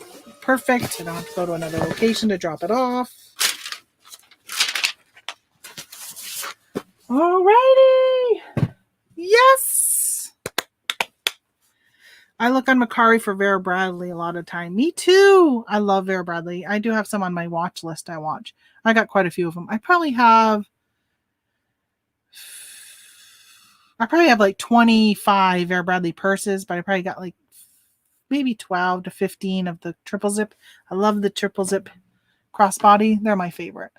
perfect. I don't have to go to another location to drop it off. Alrighty. Yes. I look on Mercari for Vera Bradley a lot of time. Me too. I love Vera Bradley. I do have some on my watch list I watch. I got quite a few of them. I probably have like 25 Vera Bradley purses, but I probably got like maybe 12 to 15 of the triple zip. I love the triple zip crossbody. They're my favorite.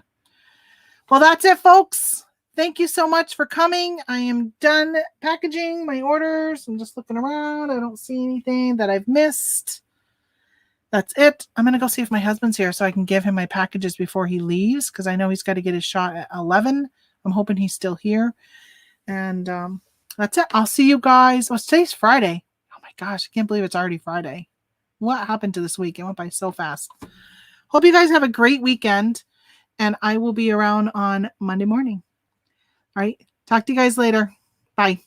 Well, that's it, folks. Thank you so much for coming. I am done packaging my orders. I'm just looking around. I don't see anything that I've missed. That's it. I'm going to go see if my husband's here so I can give him my packages before he leaves, because I know he's got to get his shot at 11. I'm hoping he's still here. And that's it. I'll see you guys. Well, today's Friday. Oh my gosh, I can't believe it's already Friday. What happened to this week? It went by so fast. Hope you guys have a great weekend, and I will be around on Monday morning. All right. Talk to you guys later. Bye.